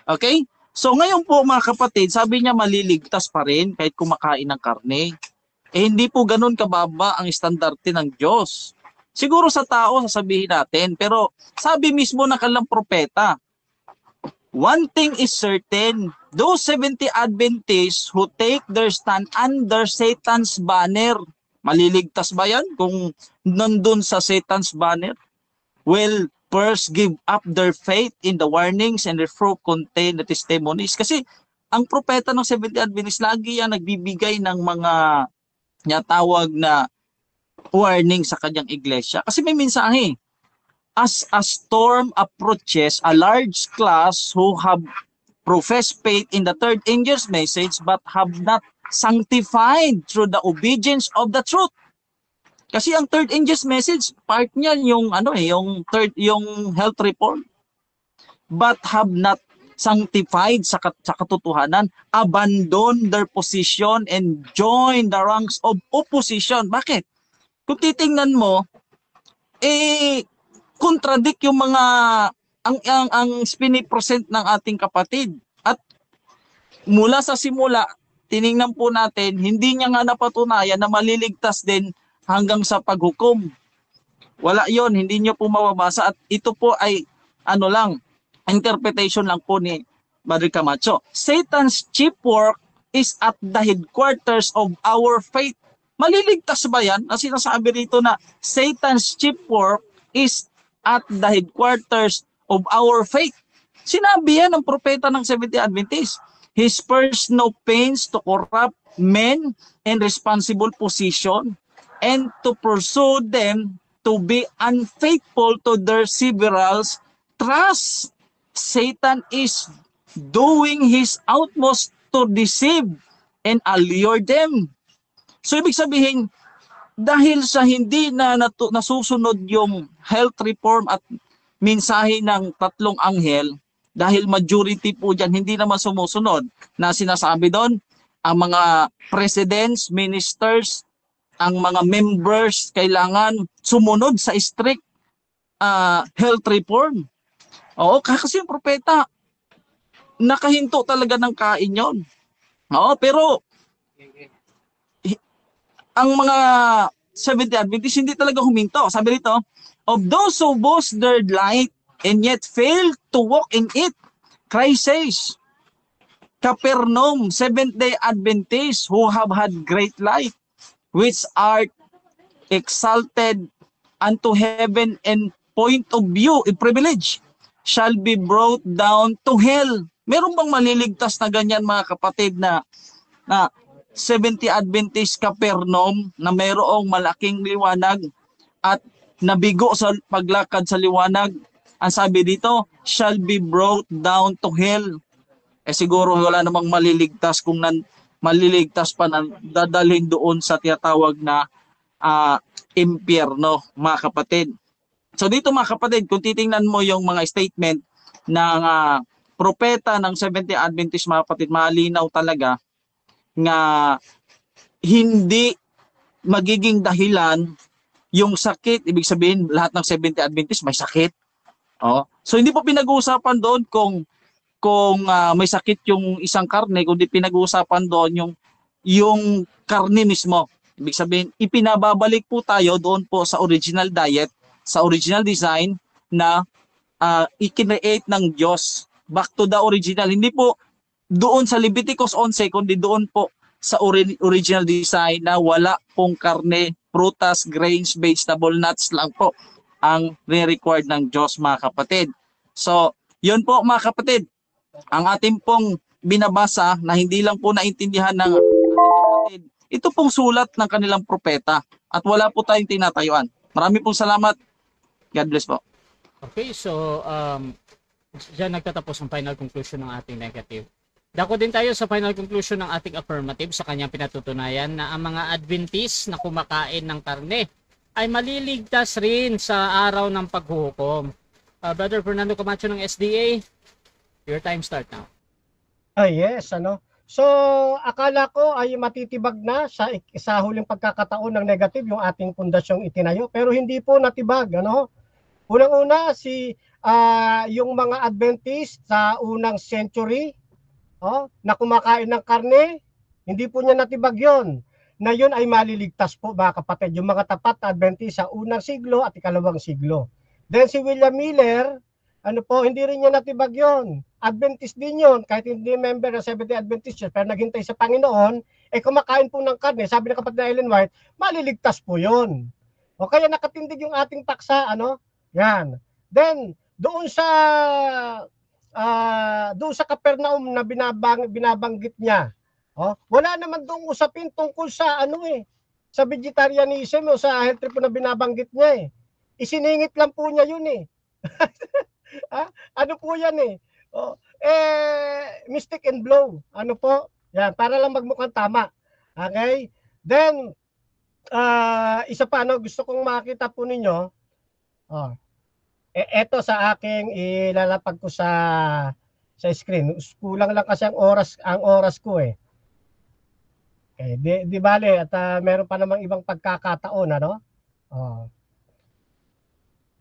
Okay? So ngayon po mga kapatid, sabi niya maliligtas pa rin kahit kumakain ng karne. Hindi po ganun kababa ang estandarte ng Diyos. Siguro sa tao sasabihin natin, pero sabi mismo ng kanilang propeta, one thing is certain, those 70 Adventists who take their stand under Satan's banner, maliligtas ba yan kung nandun sa Satan's banner? Will first give up their faith in the warnings and reproof contain the testimonies. Kasi ang propeta ng 70 Adventists lagi yan nagbibigay ng mga tawag na warning sa kanyang iglesia. Kasi may mensahe. As a storm approaches, a large class who have professed faith in the third angel's message but have not sanctified through the obedience of the truth. Kasi ang third ingest message, part niya yung yung health report. But have not sanctified sa katotohanan, abandon their position and join the ranks of opposition. Bakit? Kung titingnan mo, contradict yung mga ang pinipresent ng ating kapatid. At mula sa simula, tiningnan po natin, hindi niya nga napatunayan na maliligtas din hanggang sa paghukom. Wala yon, hindi niyo po mababasa. At ito po ay interpretation lang po ni Brother Camacho. Satan's chief work is at the headquarters of our faith. Maliligtas ba yan? Ang sinasabi rito na Satan's chief work is at the headquarters of our faith. Sinabi yan ng propeta ng Seventh-day Adventist. He spares no pains to corrupt men in responsible position and to pursue them to be unfaithful to their several trust. Satan is doing his utmost to deceive and allure them. So ibig sabihin, dahil sa hindi na nasusunod yung health reform at mensahe ng tatlong anghel, dahil majority po dyan hindi naman sumusunod, na sinasabi doon, ang mga presidents, ministers, ang mga members kailangan sumunod sa strict health reform. Oo, kasi yung propeta, nakahinto talaga ng kain yon. Oo, pero ang mga Seventh-day Adventists hindi talaga huminto. Sabi rito, of those who boast their light and yet fail to walk in it, Christ says, Capernaum, Seventh-day Adventists who have had great light, which are exalted unto heaven and point of view, a privilege, shall be brought down to hell. Meron bang maliligtas na ganyan mga kapatid na 70 Adventist Capernaum na mayroong malaking liwanag at nabigo sa paglakad sa liwanag? Ang sabi dito, shall be brought down to hell. Siguro wala namang maliligtas kung maliligtas pa na dadalhin doon sa tinatawag na impyerno, mga kapatid. So dito mga kapatid, kung titingnan mo yung mga statement ng propeta ng Seventh-day Adventist, mga kapatid, malinaw talaga nga hindi magiging dahilan yung sakit. Ibig sabihin, lahat ng Seventh-day Adventist may sakit. So hindi po pinag-uusapan doon kung may sakit yung isang karne, kundi pinag-uusapan doon yung karne mismo. Ibig sabihin, ipinababalik po tayo doon po sa original diet, sa original design na i-create ng Diyos. Back to the original. Hindi po doon sa Leviticus 11, kundi doon po sa original design na wala pong karne, prutas, grains, vegetable, nuts lang po ang re-required ng Diyos, mga kapatid. So, yun po mga kapatid, ang ating pong binabasa na hindi lang po naintindihan ng ating kapatid. Ito pong sulat ng kanilang propeta at wala po tayong tinatayuan. Marami pong salamat. God bless po. Okay, so diyan nagtatapos ang final conclusion ng ating negative. Dako din tayo sa final conclusion ng ating affirmative sa kanyang pinatutunayan na ang mga Adventist na kumakain ng karne ay maliligtas rin sa araw ng paghuhukom. Brother Fernando Camacho ng SDA, your time start now. Yes, So, akala ko ay matitibag na sa huling pagkakataon ng negative yung ating pundasyong itinayo, pero hindi po natibag, Unang-una yung mga Adventist sa unang century, na kumakain ng karne, hindi po niya natibag yon. Na yun ay maliligtas po, mga kapatid, yung mga tapat na Adventist sa unang siglo at ikalawang siglo. Then si William Miller, hindi rin niya natibag yon. Adventist din yon, kahit hindi member ng Seventh-day Adventist Church, pero naghintay sa Panginoon, kumakain po ng karne. Sabi ng kapatid na Ellen White, maliligtas po yon. O kaya nakatindig yung ating paksa, Yan. Then, doon sa Capernaum na binabanggit niya, wala naman doong usapin tungkol sa sa vegetarianism o sa health trip na binabanggit niya Isiningit lang po niya yun Ano po yan mistake and blow. Ano po? Yan, para lang magmukhang tama. Okay? Then, Isa pa, gusto kong makita po ninyo. Eto sa aking ilalapag ko sa screen. Kulang lang kasi ang oras ko eh. Di bale at meron pa namang ibang pagkakataon, ano?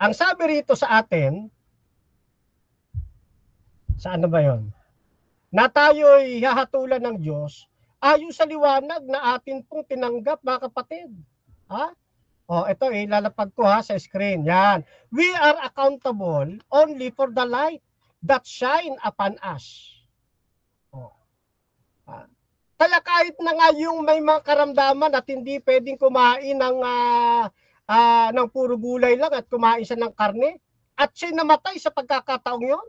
Ang sabi rito sa atin, saan na ba 'yon? Na tayo'y hahatulan ng Diyos ayon sa liwanag na atin pong tinanggap, mga kapatid. Ito ilalapag ko sa screen. Yan. We are accountable only for the light that shine upon us. Kaya kahit na nga yung may mga karamdaman at hindi pwedeng kumain ng puro gulay lang at kumain siya ng karne at siya namatay sa pagkakataong yon,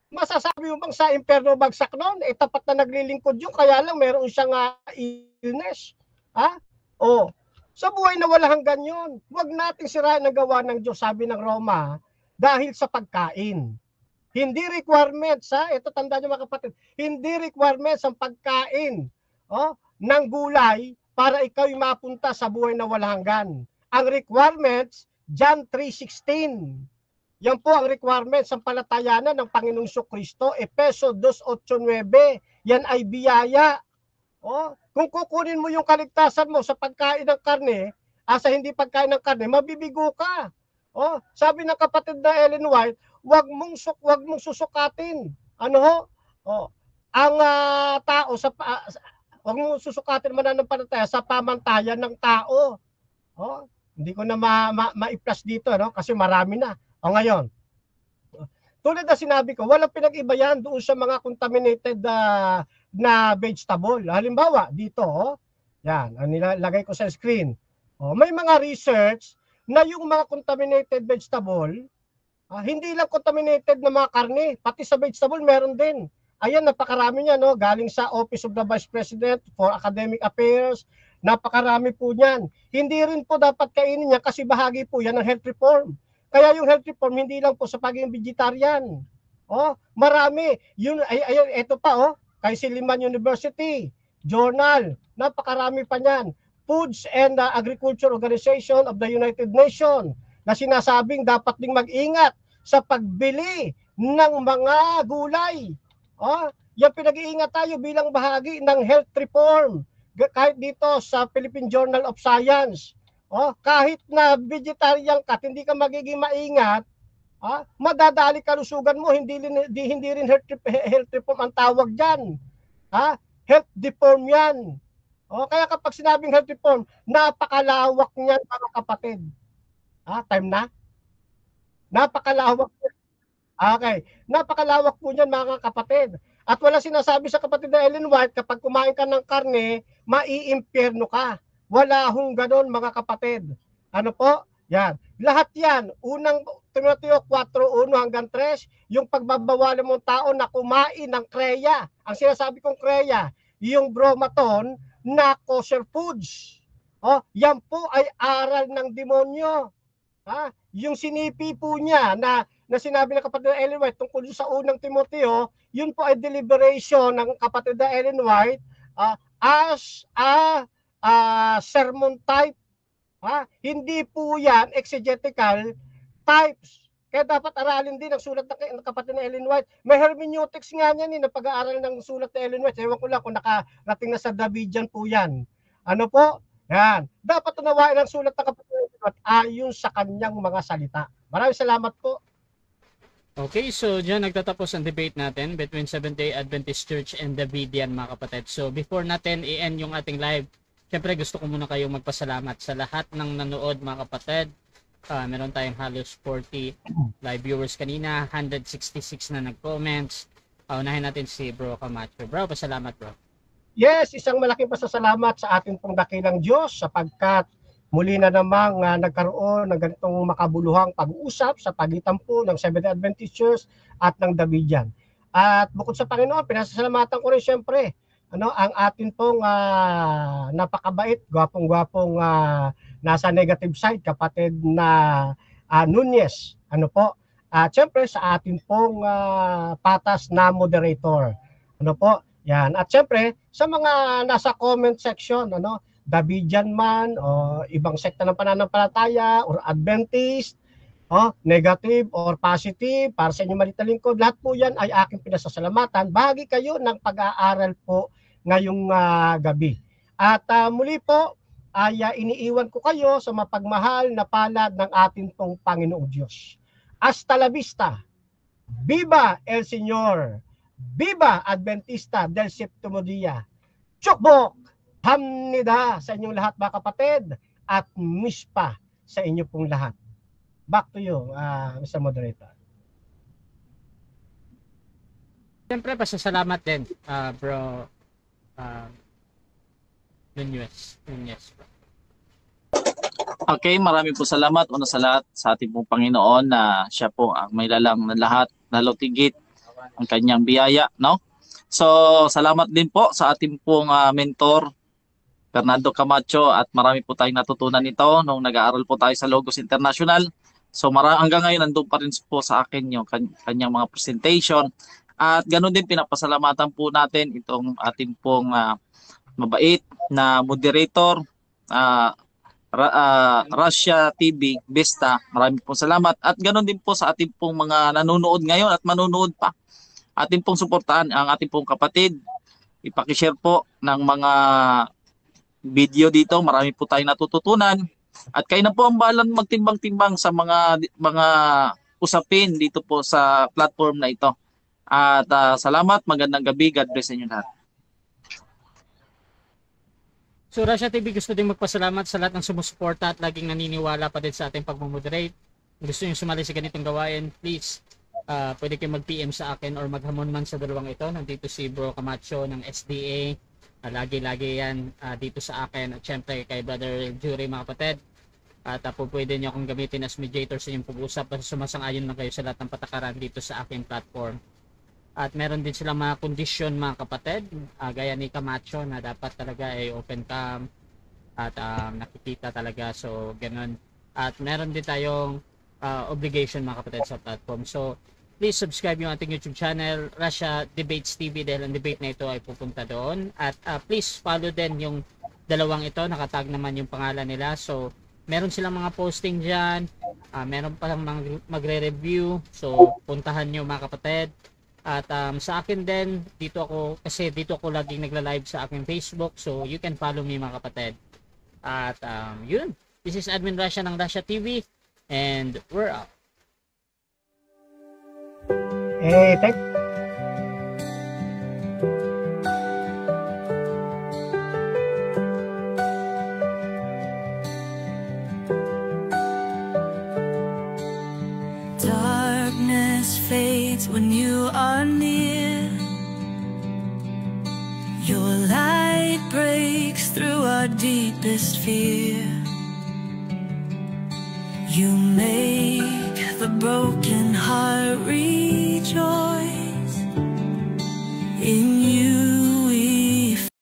masasabi mo bang sa impyerno bagsak noon? Tapat na naglilingkod yun, kaya lang meron siyang illness. Sa buhay na wala hanggan yun. Huwag nating sirain ang gawa ng Diyos, sabi ng Roma, dahil sa pagkain. Hindi requirements, ito tandaan niyo mga kapatid, hindi requirements ang pagkain ng gulay para ikaw'y mapunta sa buhay na wala hanggan. Ang requirements, John 3:16. Yan po ang requirements ng palatayanan ng Panginoong Kristo, Efeso 2:8-9. Yan ay biyaya. Kung kukunin mo yung kaligtasan mo sa pagkain ng karne, sa hindi pagkain ng karne, mabibigo ka. Sabi ng kapatid na Ellen White, wag mong susukatin. Ang tao wag mong susukatin mananampalataya sa pamantayan ng tao. Hindi ko na ma-i-plus dito, kasi marami na. Ngayon, tulad na sinabi ko, walang pinag-iba yan doon sa mga contaminated na vegetable. Halimbawa, dito, yan, nilagay ko sa screen. May mga research na yung mga contaminated vegetable, hindi lang contaminated na mga karne, pati sa vegetable meron din. Ayan, napakarami niya, galing sa Office of the Vice President for Academic Affairs, napakarami po niyan. Hindi rin po dapat kainin niya kasi bahagi po yan ng health reform. Kaya yung health reform, hindi lang po sa pagiging vegetarian. Marami. Ito pa, kay Silliman University, journal, napakarami pa niyan. Foods and Agriculture Organization of the United Nations, na sinasabing dapat ding mag-ingat sa pagbili ng mga gulay. Yan pinag-iingat tayo bilang bahagi ng health reform. Kahit dito sa Philippine Journal of Science, kahit na vegetarian ka, hindi ka magiging maingat, madadali kalusugan mo, hindi rin health reform ang tawag diyan. Health deform yan. Kaya kapag sinabing health reform, napakalawak niyan, mga kapatid. Time na? Napakalawak. Okay. Napakalawak po niyan, mga kapatid. At wala sinasabi sa kapatid na Ellen White, kapag kumain ka ng karne, maiimpyerno ka. Wala hong ganon, mga kapatid. Ano po? Yan. Lahat yan. Unang Timoteo 4:1-3, yung pagbabawalan mong tao na kumain ng kreya. Ang sinasabi kong kreya, yung bromaton na kosher foods. Yan po ay aral ng demonyo. Yung sinipi po niya na sinabi ng kapatid na Ellen White tungkol sa unang Timoteo, yun po ay deliberation ng kapatid na Ellen White as a sermon type. Hindi po yan exegetical types. Kaya dapat aralin din ang sulat ng kapatid na Ellen White. May hermeneutics nga niyan na pag-aaral ng sulat na Ellen White. Ewan ko lang kung nakarating na sa Davidian po yan. Ano po? Yan. Dapat unawain ang sulat ng kapatid na Ellen White ayon sa kanyang mga salita. Maraming salamat po. Okay, so dyan nagtatapos ang debate natin between Seventh-day Adventist Church and Davidian, mga kapatid. So before natin i-end yung ating live, syempre gusto ko muna kayong magpasalamat sa lahat ng nanood, mga kapatid. Meron tayong halos 40 live viewers kanina, 166 na nag-comments. Unahin natin si Bro Camacho. Bro, pasalamat bro. Yes, isang malaking pasasalamat sa ating pong dakilang Diyos sapagkat muli na namang nagkaroon ng ganitong makabuluhang pag-uusap sa pagitan po ng Seventh-day Adventist Church at ng Davidian. At bukod sa Panginoon, pinasasalamatan ko rin siyempre ang atin pong napakabait, gwapong-gwapong nasa negative side, kapatid na Nunez. Ano po? Siyempre sa atin pong patas na moderator. Ano po? Yan. At siyempre sa mga nasa comment section, Davidian man o ibang sekta ng pananampalataya or Adventist, negative or positive, para sa inyong maliit na lingkod, lahat po yan ay aking pinasasalamatan. Bahagi kayo ng pag-aaral po ngayong gabi. At muli po, ay iniiwan ko kayo sa mapagmahal na palad ng ating pong Panginoong Diyos. Hasta la vista! Viva el Señor! Viva Adventista del Séptimo Día! Chokbok! Hamnida sa inyong lahat mga kapatid at mispa sa inyo pong lahat. Back to you, Mr. Moderator. Siyempre, pasasalamat din, bro. Nunez. Okay, marami po salamat una sa lahat sa ating pong Panginoon na siya po ang may lalang na lahat, lalo tigit ang kanyang biyaya, no? So, salamat din po sa ating pong mentor Fernando Camacho at marami po tayong natutunan nito nung nag-aaral po tayo sa Logos International. So hanggang ngayon nandun pa rin po sa akin yung kanyang mga presentation. At ganoon din pinapasalamatan po natin itong ating pong mabait na moderator, Russia TV Vista. Maraming po salamat. At ganoon din po sa ating pong mga nanonood ngayon at manonood pa. Ating pong suportahan ang ating pong kapatid. Ipakishare po ng mga video dito. Marami po tayong natututunan. At kayo na po ang balang magtimbang-timbang sa mga usapin dito po sa platform na ito. At salamat, magandang gabi. God bless inyo lahat. So Russia TV, gusto din magpasalamat sa lahat ng sumusuporta at laging naniniwala pa din sa ating pagmumoderate. Gusto nyo sumali sa ganitong gawain, please, pwede kayo mag-PM sa akin or maghamon man sa dalawang ito. Nandito si Bro Camacho ng SDA. Lagi-lagi yan dito sa akin at syempre kay Brother Jury mga kapatid. At po pwede nyo akong gamitin as mediator sa inyong pag-usap basta sumasang-ayon lang kayo sa lahat ng patakaran dito sa aking platform. At meron din silang mga kondisyon mga kapatid, gaya ni Camacho na dapat talaga ay open cam at nakikita talaga, so ganun. At meron din tayong obligation mga kapatid sa platform. So please subscribe yung ating YouTube channel, Russia Debates TV, dahil ang debate na ito ay pupunta doon. At please follow din yung dalawang ito, nakatag naman yung pangalan nila. So meron silang mga posting dyan, meron palang magre-review, so puntahan nyo mga kapatid. At sa akin din, dito ako laging nagla-live sa aking Facebook, so you can follow me mga kapatid. At yun, this is Admin Russia ng Russia TV, and we're out. Thank Darkness fades when you are near. Your light breaks through our deepest fear. You make the broken heart